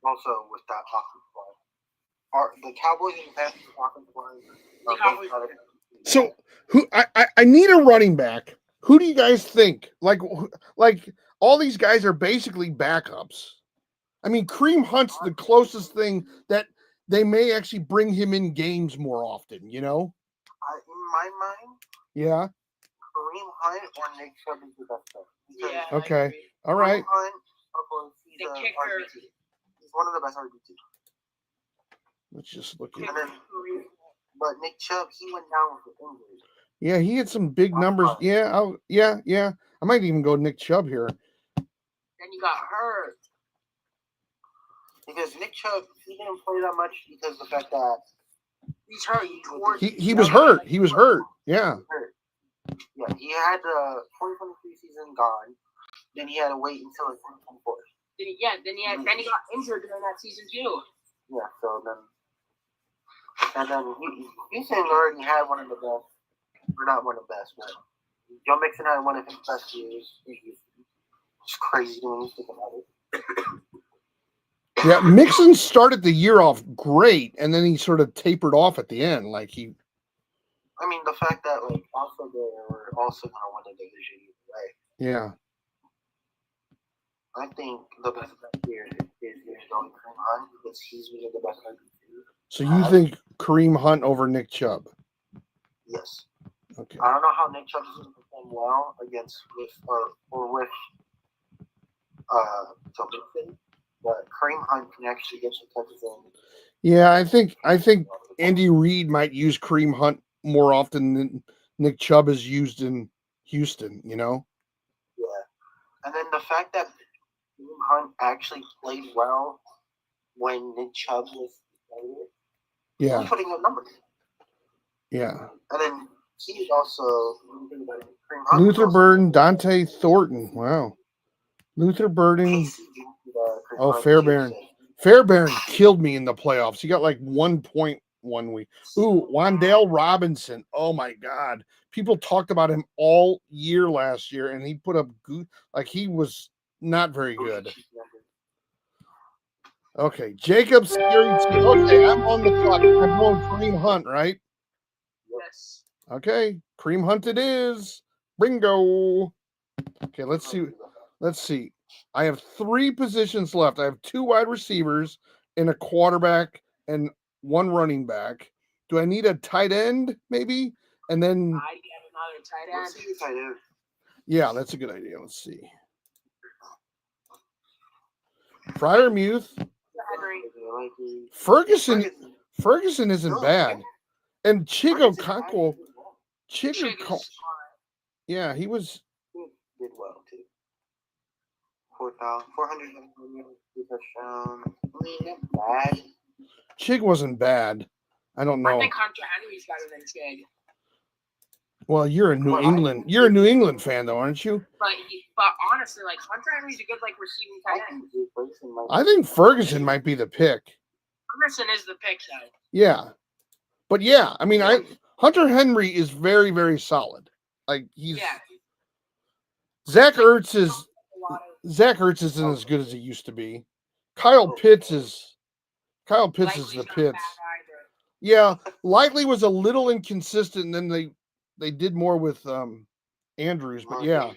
Also, with that offensive line. The Cowboys and the Panthers offensive line. So who? I need a running back. Who do you guys think? Like all these guys are basically backups. I mean, Kareem Hunt's the closest thing that they may actually bring him in games more often, you know? In my mind, yeah. Kareem Hunt or Nick Chubb is the best player. Yeah. Okay. All right. Kareem Hunt, he's The a kicker. RB2. He's one of the best RB2. Let's just look And at then, but Nick Chubb, he went down with the injury. Yeah, he had some big numbers. Yeah, yeah. I might even go Nick Chubb here. Then you got hurt. Because Nick Chubb, he didn't play that much because of the fact that he's hurt. He was hurt. He was hurt. Yeah. Yeah, he had the 2023 season gone. Then he had to wait until 2024. Then he got injured during that season too. Yeah, so then Houston already had one of the best. Or not one of the best, but Joe Mixon had one of his best years. It's crazy when you think about it. Yeah, Mixon started the year off great, and then he sort of tapered off at the end. Like he. I mean, the fact that also they were also going to win the division either way. Yeah. I think the best player is going Kareem Hunt because he's one of the best players. So you think Kareem Hunt over Nick Chubb? Yes. Okay. I don't know how Nick Chubb is going to perform well against with Joe Mixon, but Kareem Hunt can actually get some touches in. Yeah, I think Andy Reid might use Kareem Hunt more often than Nick Chubb is used in Houston, you know? Yeah. And then the fact that Kareem Hunt actually played well when Nick Chubb was playing, yeah, he's putting up numbers. Yeah. And then he's also Kareem Hunt Luther Burden, Dante Thornton. Wow. Luther Burden. Oh, Fairbairn. Fairbairn killed me in the playoffs. He got like 1.1 week. Ooh, Wan'Dale Robinson. Oh my God. People talked about him all year last year, and he put up like he was not very good. Okay, Jacob Scary. Okay, I'm on the clock. I'm going Kareem Hunt, right? Yes. Okay, Kareem Hunt it is. Bingo. Okay, let's see. I have 3 positions left. I have 2 wide receivers and a quarterback and 1 running back. Do I need a tight end, maybe? And then I get another tight end. Yeah, that's a good idea. Let's see. Fryermuth. Ferguson isn't bad. And Chigo Conquo. Yeah, he did well too. 400 touchdown. I mean, not bad. Chig wasn't bad. I don't I know. think Hunter Henry's better than Chig. Well, you're a New England fan, though, aren't you? But honestly, like Hunter Henry's a good like receiving tight end. I think Ferguson might be the pick. Ferguson is the pick, though. Yeah, but yeah, I mean, Hunter Henry is very, very solid. Like he's Zach Ertz isn't as good as he used to be. Kyle Pitts is the Pitts. Yeah, Likely was a little inconsistent, and then they did more with Andrews, but yeah.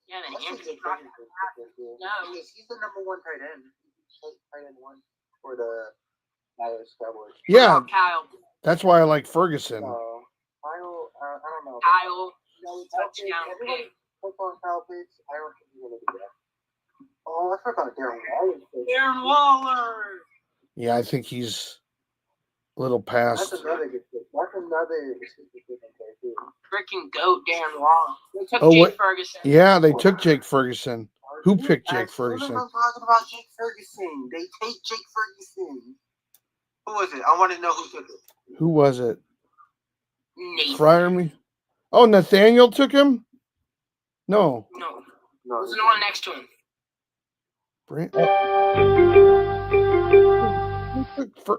Yeah, then Andrews dropped no, he's the number one tight end. Tight end one for the Dallas Cowboys. Yeah, Kyle. That's why I like Ferguson. Kyle, I don't know. Kyle, no touchdown. Everybody puts on Kyle Pitts. I don't think he's gonna do that. Oh, I forgot Darren Waller. Darren Waller. Yeah, I think he's a little past. That's another good pick. That's another too. Freaking goat, Darren Waller. They took Jake Ferguson. Yeah, they took Jake Ferguson. Who picked Jake Ferguson? I'm talking about Jake Ferguson. They take Jake Ferguson. Who was it? I want to know who took it. Who was it? Nathan. Fryerme? Oh, Nathaniel took him? No. No. There's no one next to him.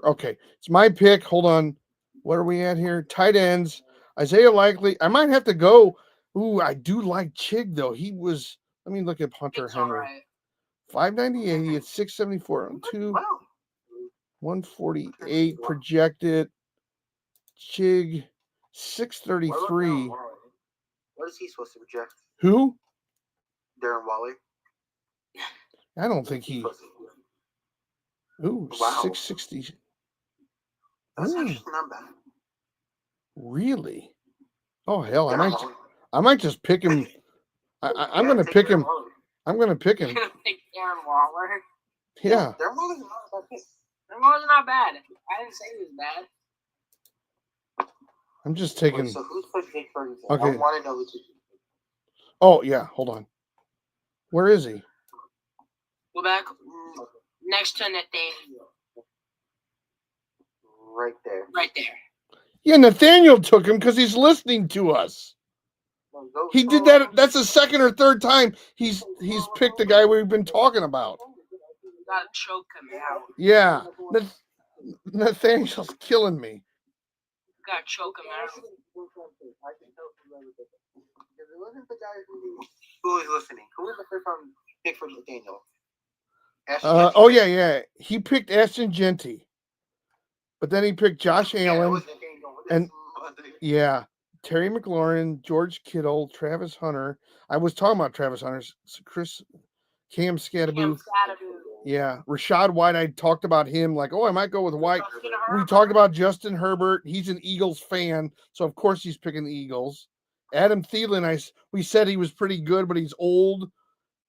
Okay, it's my pick. Hold on. What are we at here? Tight ends. Isaiah Likely. I might have to go. Ooh, I do like Chig, though. Let me look at Hunter Henry. Right. 598 at 674 on 2. 148 projected. Chig 633. What is he supposed to project? Who? Darren Waller. I don't think he. Ooh, wow. 660. That's actually not bad. Really? Oh hell, I might just pick him. I'm gonna pick him. I'm gonna pick him. You're gonna pick Darren Waller. Yeah. Darren Waller's not a bad pick. Darren Waller's not bad. I didn't say he was bad. I'm just taking. Wait, so who's put Jake Ferguson? Okay. I want to know who took it. Oh yeah, hold on. Where is he? Go back next to Nathaniel. Right there. Right there. Yeah, Nathaniel took him because he's listening to us. He did that. That's the second or third time he's picked the guy we've been talking about. You gotta choke him out. Yeah, Nathaniel's killing me. You gotta choke him out. Who is listening? Who was the first one picked for Nathaniel? Oh yeah. He picked Ashton Genty, but then he picked Josh Allen, and Terry McLaurin, George Kittle, Travis Hunter. I was talking about Travis Hunter, Cam Scatteraboo. Yeah, Rashad White. I talked about him like, I might go with White. We talked about Justin Herbert. He's an Eagles fan, so of course he's picking the Eagles. Adam Thielen, we said he was pretty good, but he's old.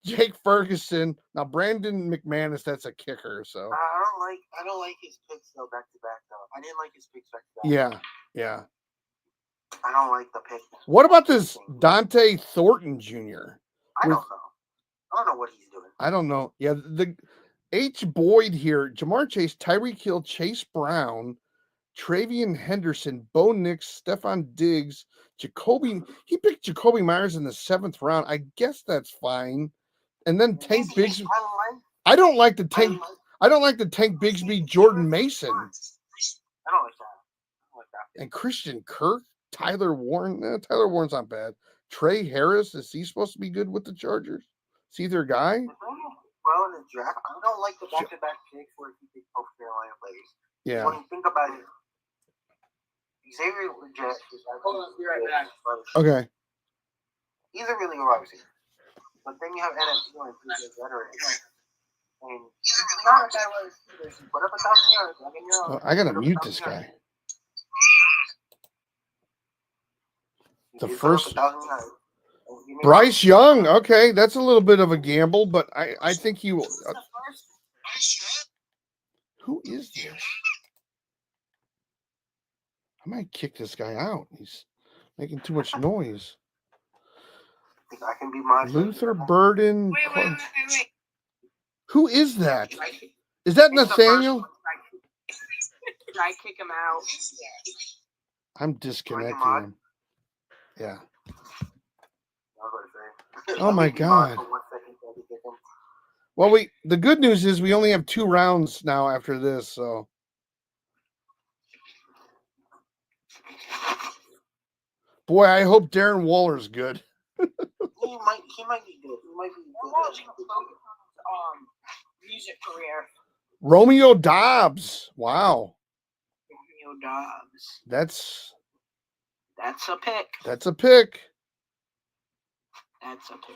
Jake Ferguson. Now Brandon McManus, that's a kicker. So I don't like his picks though back to back though. I didn't like his picks back to back. Yeah. I don't like the pick. What about this Dante Thornton Jr.? I don't know. I don't know what he's doing. I don't know. Yeah, the H. Boyd here, Jamar Chase, Tyreek Hill, Chase Brown, Travian Henderson, Bo Nix, Stephon Diggs, Jacoby. He picked Jacoby Myers in the 7th round. I guess that's fine. And then Tank Bigsby. I don't like the Tank Bigsby, Jordan Mason. I don't like that. And Christian Kirk, Tyler Warren. Tyler Warren's not bad. Trey Harris, is he supposed to be good with the Chargers? Is he their guy? Well, in the draft, I don't like the back-to-back picks where he picks both Carolina players. Yeah. When you think about it, Xavier Legette is like. Hold on, be right back. Okay. He's a really good wide receiver. But then you have NFC and he's a veteran. And he's not a bad wide receiver. Put up 1,000 yards. I gotta mute this guy. The first Bryce Young. Okay, that's a little bit of a gamble, but I think he will. Who is this? I might kick this guy out. He's making too much noise. think I can be my Luther Burden. Wait. Who is that? Is that Nathaniel? Should I kick him out? I'm disconnecting mod? him. Yeah. I was gonna say. Oh my God. For 1 second, so I can get them. Well, the good news is we only have 2 rounds now after this, so. Boy, I hope Darren Waller's good. He might be good. He might be good. Music career. Romeo Dobbs. Wow. Romeo Dobbs. That's a pick. That's a pick. That's a pick.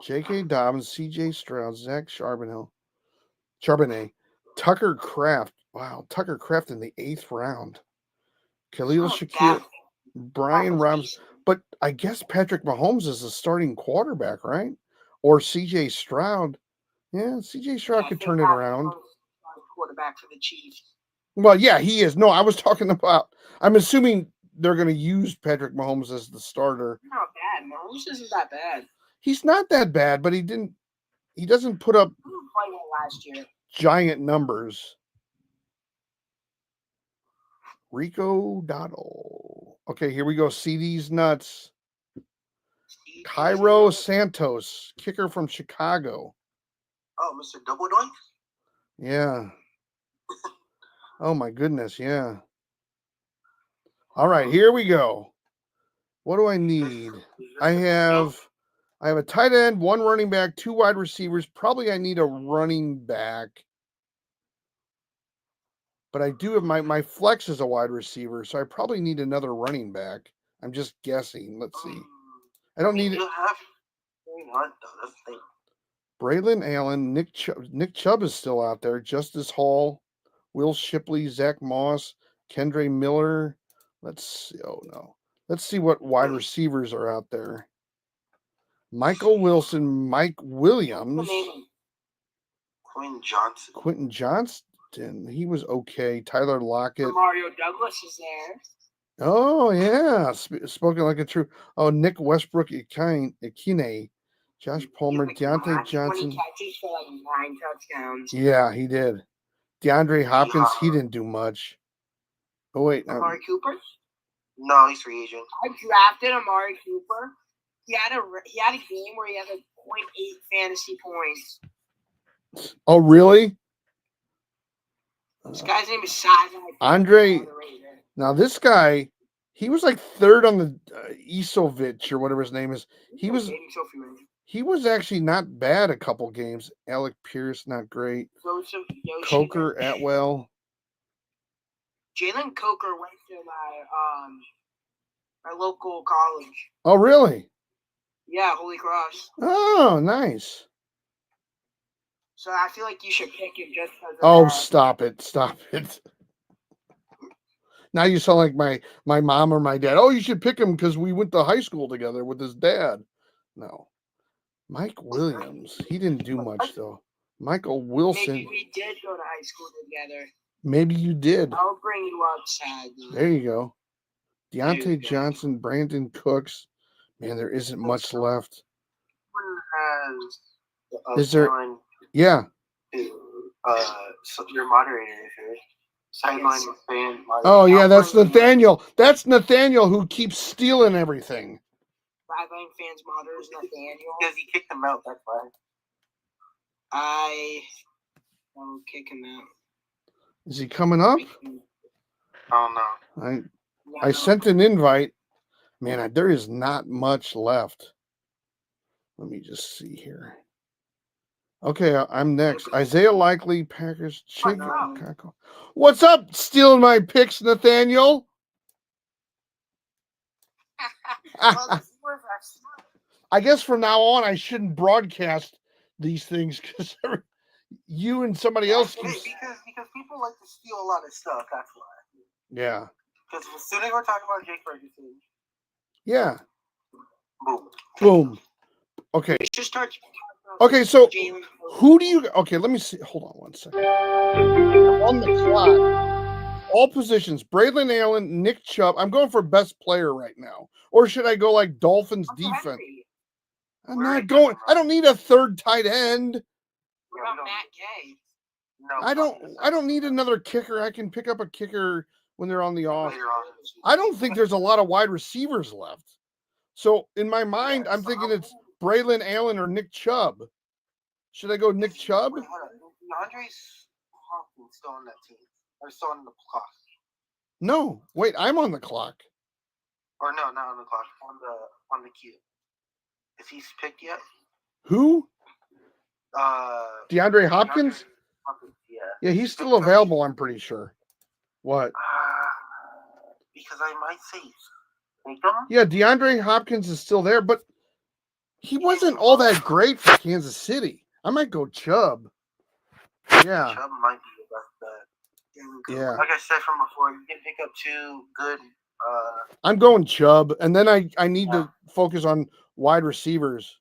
J.K. Dobbins, C.J. Stroud, Zach Charbonnet, Tucker Kraft. Wow, Tucker Kraft in the 8th round. Khalil Shakir, Brian Robinson. But I guess Patrick Mahomes is the starting quarterback, right? Or C.J. Stroud. Yeah, C.J. Stroud could turn it around. Quarterback for the Chiefs. Well, yeah, he is. No, I was talking about. I'm assuming they're going to use Patrick Mahomes as the starter. Not bad. Mahomes isn't that bad. He's not that bad, but he doesn't put up He didn't play well last year. giant numbers. Rico Dottle. Okay, here we go. CD's nuts. Cairo Santos, kicker from Chicago. Oh, Mr. Double Doink? Yeah. Oh my goodness, yeah. All right, here we go. What do I need? I have a tight end, 1 running back, 2 wide receivers. Probably I need a running back. But I do have my flex is a wide receiver, so I probably need another running back. I'm just guessing. Let's see. I don't need it. Braylon Allen, Nick Chubb is still out there. Justice Hall, Will Shipley, Zach Moss, Kendre Miller. Let's see. Oh no. Let's see what wide receivers are out there. Michael Wilson, Mike Williams, Quentin Johnston. He was okay. Tyler Lockett. Mario Douglas is there. Oh yeah, spoken like a true. Oh, Nick Westbrook, Ikine, Josh Palmer, Deontay Johnson. 20 catches for like 9 touchdowns. Yeah, he did. DeAndre Hopkins, he didn't do much. Oh wait, Amari Cooper? No, he's free agent. I drafted Amari Cooper. He had a game where he had like 0.8 fantasy points. Oh really? This guy's name is Sideline. Andre. Now this guy, he was like 3rd on the Isovich or whatever his name is. He was actually not bad a couple games. Alec Pierce, not great. Coker, Atwell. Jalen Coker went to my local college. Oh really? Yeah, Holy Cross. Oh, nice. So I feel like you should pick him just because of Oh, that. stop it. Now you sound like my mom or my dad. Oh, you should pick him because we went to high school together with his dad. No. Mike Williams. He didn't do much, though. Michael Wilson. Maybe we did go to high school together. Maybe you did. I'll bring you up, Sad. There you go. Deontay Johnson, Brandon Cooks. Man, there isn't much left. Is there? Yeah. So your moderator here. Sideline fan. Oh, yeah, that's Nathaniel. That's Nathaniel who keeps stealing everything. Sideline fans moderators Nathaniel. Because he kicked him out, that's why. I'll kick him out. Is he coming up? I don't know. I sent an invite. Man, there is not much left. Let me just see here. Okay, I'm next. Isaiah Likely, Packers. What's up? Stealing my picks, Nathaniel? I guess from now on, I shouldn't broadcast these things because you and somebody else keeps... Because people like to steal a lot of stuff, that's why. Yeah. Because as soon as we're talking about Jake Ferguson... Yeah. Boom. Okay. Just start. Okay, so who do you... Okay, let me see. Hold on one second. On the clock. all positions. Braylon Allen, Nick Chubb. I'm going for best player right now. Or should I go like Dolphins Uncle defense? Henry. I'm Where are not you going. talking I about? don't need a third tight end. What about Matt Gay? No, I don't need another kicker. I can pick up a kicker when they're on the off. later on. I don't think there's a lot of wide receivers left. So in my mind, I'm thinking it's Braylon Allen or Nick Chubb. Should I go Nick Chubb? Wait, hold on. DeAndre's Hopkins still on that team. Or still on the clock. No, wait, I'm on the clock. Or no, not on the clock. On the queue. Is he picked yet? Who? DeAndre DeAndre Hopkins? Hopkins, yeah. Yeah, he's still available, I'm pretty sure. What? Because I might say take him. Yeah, DeAndre Hopkins is still there, but he wasn't all that great for Kansas City. I might go Chubb. Yeah. Chubb might be the best bet. Yeah. Like I said from before, you can pick up two good. I'm going Chubb, and then I need to focus on wide receivers.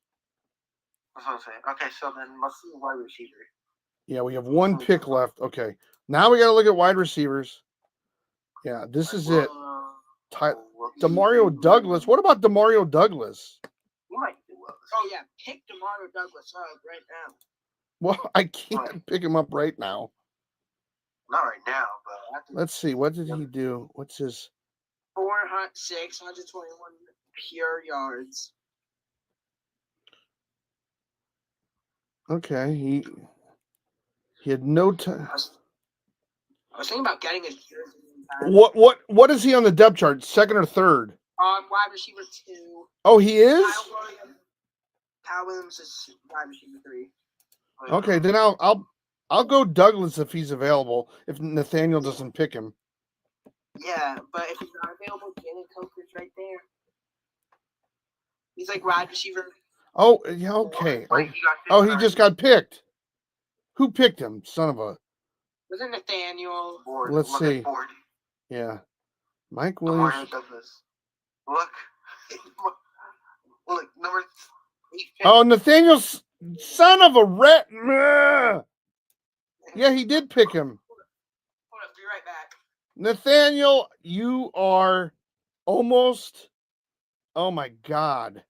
That's what I'm saying. Okay, so then let's see wide receiver. Yeah, we have one pick left. Okay. Now we got to look at wide receivers. Yeah, this is it. Demario Douglas. What about Demario Douglas? He might do well. Oh yeah, pick Demario Douglas up right now. Well, I can't pick him up right now. Not right now, but after Let's see. What did he do? What's his? 621 pure yards. Okay, he had no time. I was thinking about getting his jersey. What is he on the depth chart? Second or third? Wide receiver 2. Oh, he is? Kyle Williams is wide receiver 3. Okay, then I'll go Douglas if he's available. If Nathaniel doesn't pick him. Yeah, but if he's not available, Jalen Coker's right there. He's like wide receiver. Oh, yeah, okay. Oh, he just got picked. Who picked him? Son of a. Was it Nathaniel? Let's see. Yeah. Mike Williams. Douglas. Look, number 8. Oh, Nathaniel's son of a rat. Yeah, he did pick him. Hold up, be right back. Nathaniel, you are almost. Oh my God.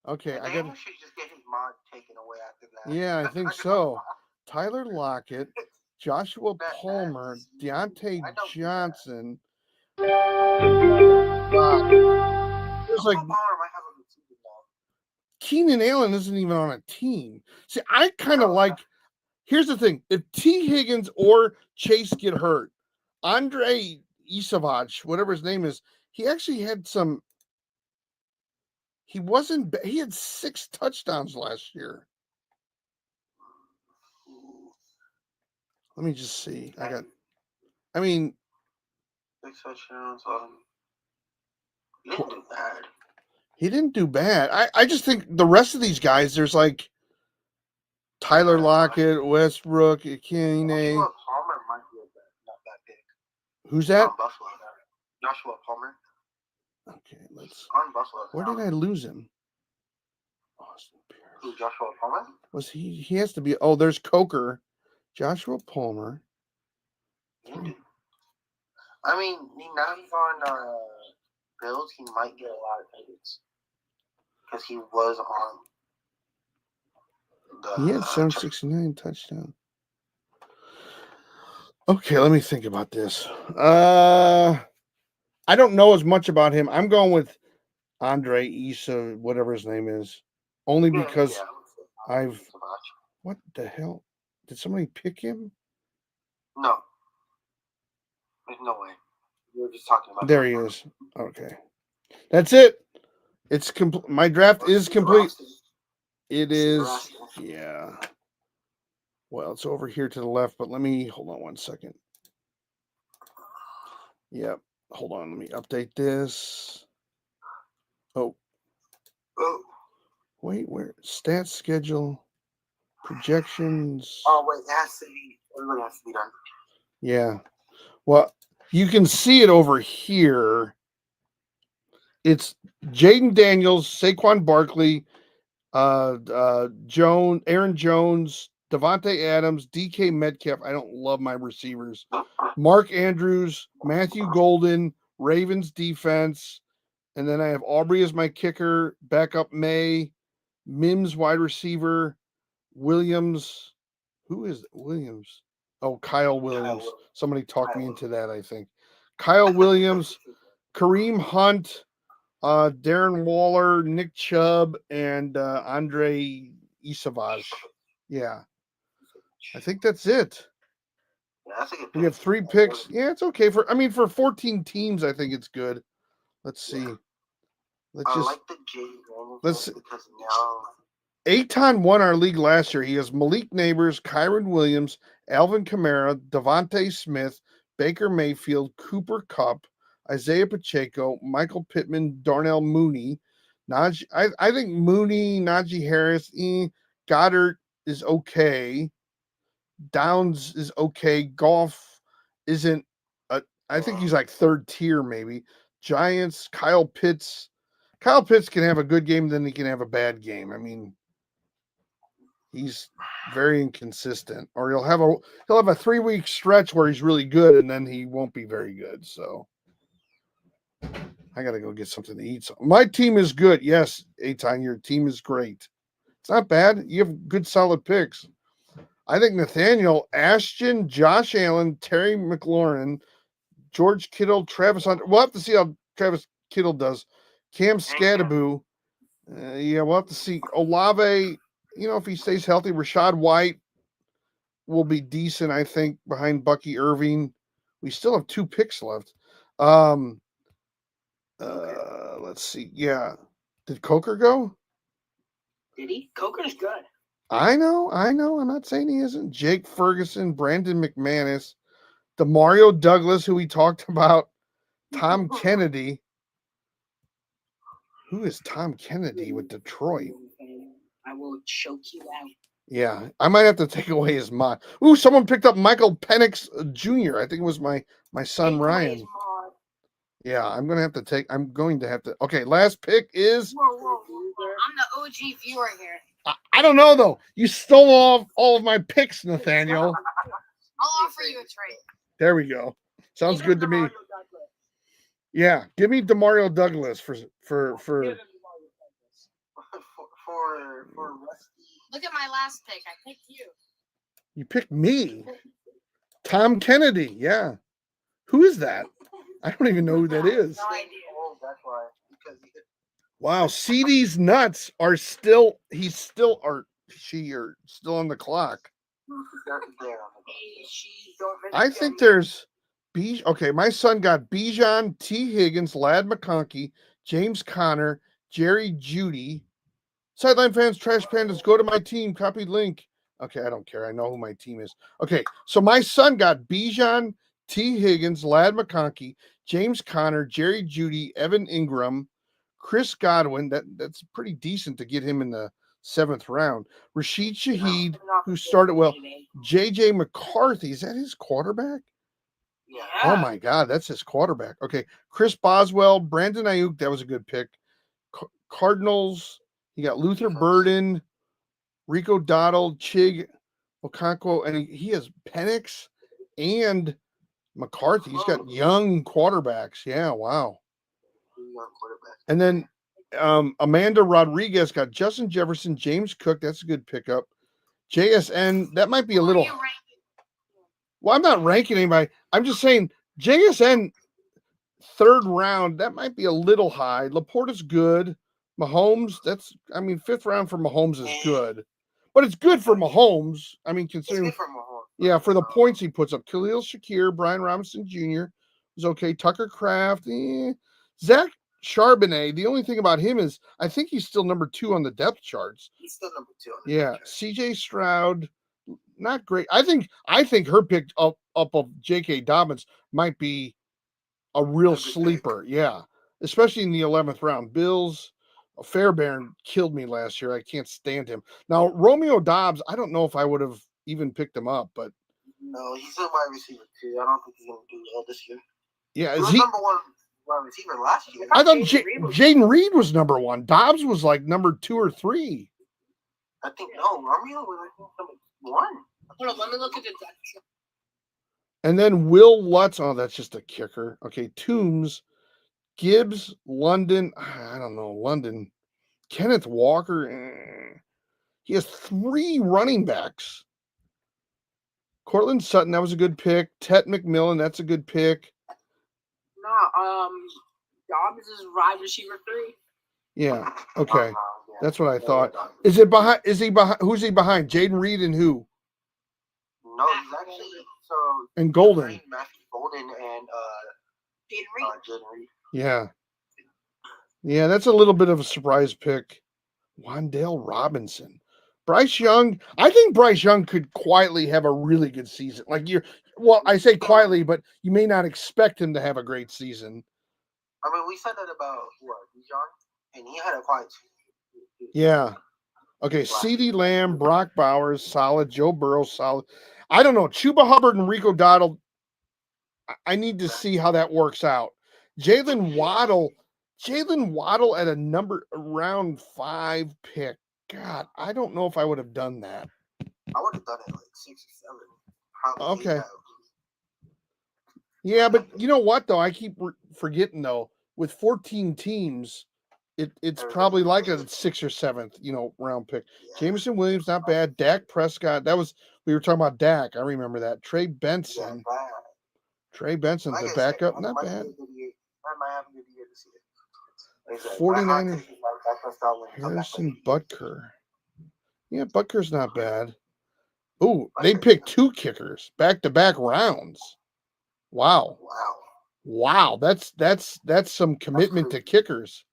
Okay, I got. should just get his mod taken away after that. Yeah, I think so. Tyler Lockett, Joshua Palmer, Deontay Johnson. There's like Keenan Allen isn't even on a team. See, I kind of like. Here's the thing: if T. Higgins or Chase get hurt, Andre Isavach, whatever his name is, he actually had some. He wasn't. He had 6 touchdowns last year. Let me just see. I mean, 6 touchdowns. He didn't do bad. He didn't do bad. I just think the rest of these guys, there's like Tyler Lockett, Westbrook, Kane. Palmer might be not that big. Who's that? On Buffalo. Joshua Palmer. Okay, let's. On Buffalo. Where did I lose him? Austin Pierce. Who, Joshua Palmer? Was he? He has to be. Oh, there's Coker, Joshua Palmer. I mean, now he's on Bills. He might get a lot of targets because he was on. He had 769 touchdown. Okay, let me think about this. I don't know as much about him. I'm going with Andre Issa, whatever his name is, only because I've. What the hell? Did somebody pick him? No. There's no way. We were just talking about. There he is. Okay, that's it. It's complete. My draft is complete. It is. Yeah. Well, it's over here to the left, but let me hold on one second. Yep. Hold on. Let me update this. Oh. Wait, where? Stats schedule. Projections. Oh, wait. It has to be. Everybody has to be done. Yeah. Well, you can see it over here. It's Jaden Daniels, Saquon Barkley, Aaron Jones, Devontae Adams, DK Metcalf. I don't love my receivers. Mark Andrews, Matthew Golden, Ravens defense. And then I have Aubrey as my kicker, backup May, Mims wide receiver, Williams. Who is Williams? Oh, Kyle Williams. Somebody talked me into that, I think. Kyle Williams, Kareem Hunt, Darren Waller, Nick Chubb, and Andre Isavage. Yeah. I think that's it. Yeah, that's a good We pick. have 3 picks. Yeah, it's okay for 14 teams, I think it's good. Let's see. Let's I just like the J. let's because now Aton won our league last year. He has Malik Neighbors, Kyron Williams, Alvin Kamara, Devontae Smith, Baker Mayfield, Cooper Kupp, Isaiah Pacheco, Michael Pittman, Darnell Mooney. I think Mooney, Najee Harris, Goddard is okay. Downs is okay. Goff isn't. I think he's like 3rd tier maybe. Giants, Kyle Pitts. Kyle Pitts can have a good game, then he can have a bad game. I mean, he's very inconsistent. Or he'll have a 3-week stretch where he's really good, and then he won't be very good. So I gotta go get something to eat. So my team is good. Yes, Aton, your team is great. It's not bad. You have good, solid picks. I think Nathaniel, Ashton, Josh Allen, Terry McLaurin, George Kittle, Travis Hunter. We'll have to see how Travis Kittle does. Cam Scadaboo. Yeah, we'll have to see. Olave, if he stays healthy. Rashad White will be decent, I think, behind Bucky Irving. We still have 2 picks left. Let's see. Yeah. Did Coker go? Did he? Coker's good. I know. I'm not saying he isn't. Jake Ferguson, Brandon McManus, DeMario Douglas, who we talked about, Tom Kennedy. Who is Tom Kennedy with Detroit? I will choke you out. Yeah, I might have to take away his mod. Ooh, someone picked up Michael Penix Jr. I think it was my son Ryan. Yeah, I'm going to have to. Okay, last pick is. Whoa. I'm the OG viewer here. I don't know, though. You stole all of my picks, Nathaniel. I'll offer you a trade. There we go. Sounds good to me. Yeah, give me DeMario Douglas for for Look at my last pick. I picked you. You picked me. Tom Kennedy. Yeah. Who is that? I don't even know who that is. No idea. Oh, that's why. Because Wow, CD's nuts are still. She are still on the clock. I think there's okay, my son got Bijan, T. Higgins, Lad McConkey, James Conner, Jerry Jeudy. Sideline fans, Trash Pandas, go to my team. Copied link. Okay, I don't care. I know who my team is. Okay, so my son got Bijan, T. Higgins, Lad McConkey, James Conner, Jerry Jeudy, Evan Ingram, Chris Godwin. That's pretty decent to get him in the 7th round. Rashid Shaheed, who started well. J.J. McCarthy. Is that his quarterback? Yeah. Oh, my God. That's his quarterback. Okay. Chris Boswell, Brandon Ayuk. That was a good pick. Cardinals. You got Luther Burden, Rico Dowdle, Chig Okonkwo, and he has Penix and McCarthy. He's got young quarterbacks. Yeah, wow. And then Amanda Rodriguez got Justin Jefferson, James Cook. That's a good pickup. JSN, that might be a little. Well, I'm not ranking anybody. I'm just saying JSN 3rd round, that might be a little high. Laporta's good. Mahomes, 5th round for Mahomes is good. But it's good for Mahomes. I mean, considering. Yeah, for the points he puts up. Khalil Shakir, Brian Robinson Jr. is okay. Tucker Kraft. Zach Charbonnet, the only thing about him is I think he's still number 2 on the depth charts. He's still number 2 on the depth charts. CJ Stroud, not great. I think her pick up of J.K. Dobbins might be a real sleeper. Pick. Yeah, especially in the 11th round. Bills, Fairbairn killed me last year. I can't stand him. Now, Romeo Dobbs, I don't know if I would have even picked him up, but. No, he's a wide receiver too. I don't think he's going to do well this year. Yeah, he was number 1 wide receiver last year. I thought Jaden Reed was number 1. Dobbs was like number 2 or 3. I think, no, Romeo was number One. Hold on, let me look at the depth. And then Will Lutz. Oh, that's just a kicker. Okay, Toombs, Gibbs, London. I don't know. London. Kenneth Walker. He has 3 running backs. Cortland Sutton, that was a good pick. Tet McMillan, that's a good pick. No, Dobbs is wide receiver 3. Yeah. Okay. Yeah. That's what I thought. Is it behind? Is he behind? Who's he behind? Jaden Reed and who? No, he's actually so. And Golden. behind Matthew Golden and Jaden Reed. Yeah. Yeah, that's a little bit of a surprise pick. Wandale Robinson. Bryce Young. I think Bryce Young could quietly have a really good season. Like I say quietly, but you may not expect him to have a great season. I mean, we said that about Bijan, and he had a quiet season. Yeah. Okay, CeeDee Lamb, Brock Bowers, solid. Joe Burrow, solid. I don't know. Chuba Hubbard and Rico Dowdle, I need to see how that works out. Jalen Waddle at a round 5 pick. God, I don't know if I would have done that. I would have done it like 6 or 7. Probably Okay. Yeah, but you know what, though? I keep forgetting, though, with 14 teams, it's probably like a 6th or 7th, round pick. Yeah. Jameson Williams, not bad. Dak Prescott, we were talking about Dak. I remember that. Trey Benson. Yeah, Trey Benson, like the I backup, said, not I bad. might have a good year this year. Like I said, 49ers. Harrison Harrison Butker. Yeah, Butker's not bad. Ooh, they picked 2 kickers back-to-back rounds. Wow. That's some commitment to kickers.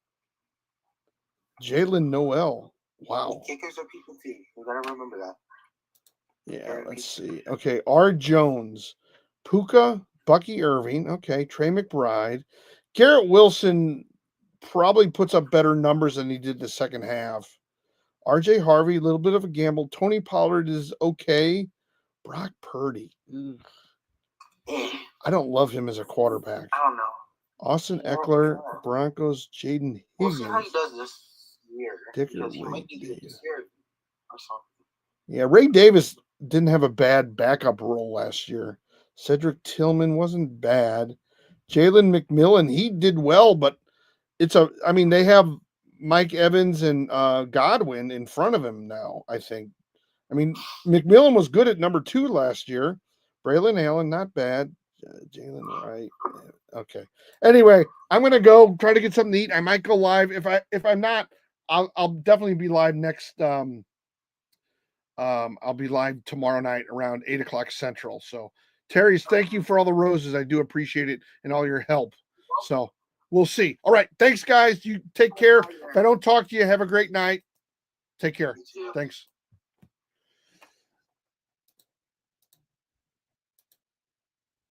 Jalen Noel. Wow. Kickers are people too. You gotta remember that. Yeah, let's see. Okay, R. Jones, Puka, Bucky Irving. Okay, Trey McBride. Garrett Wilson probably puts up better numbers than he did the second half. RJ Harvey, a little bit of a gamble. Tony Pollard is okay. Brock Purdy. I don't love him as a quarterback. I don't know. Austin Eckler, Broncos, Jaden Higgins. We'll see how he does this year. Dicker Because he Ray might be good Davis. this year or something. Yeah, Ray Davis didn't have a bad backup role last year. Cedric Tillman wasn't bad. Jalen McMillan, he did well, but they have Mike Evans and Godwin in front of him now, I think. I mean, McMillan was good at number 2 last year. Braylon Allen, not bad. Jalen Wright. Okay. Anyway, I'm going to go try to get something to eat. I might go live. If I'm not, I'll definitely be live next I'll be live tomorrow night around 8:00 Central. So, Terry's, thank you for all the roses. I do appreciate it and all your help. So, we'll see. All right. Thanks, guys. You take care. If I don't talk to you, have a great night. Take care. Thanks.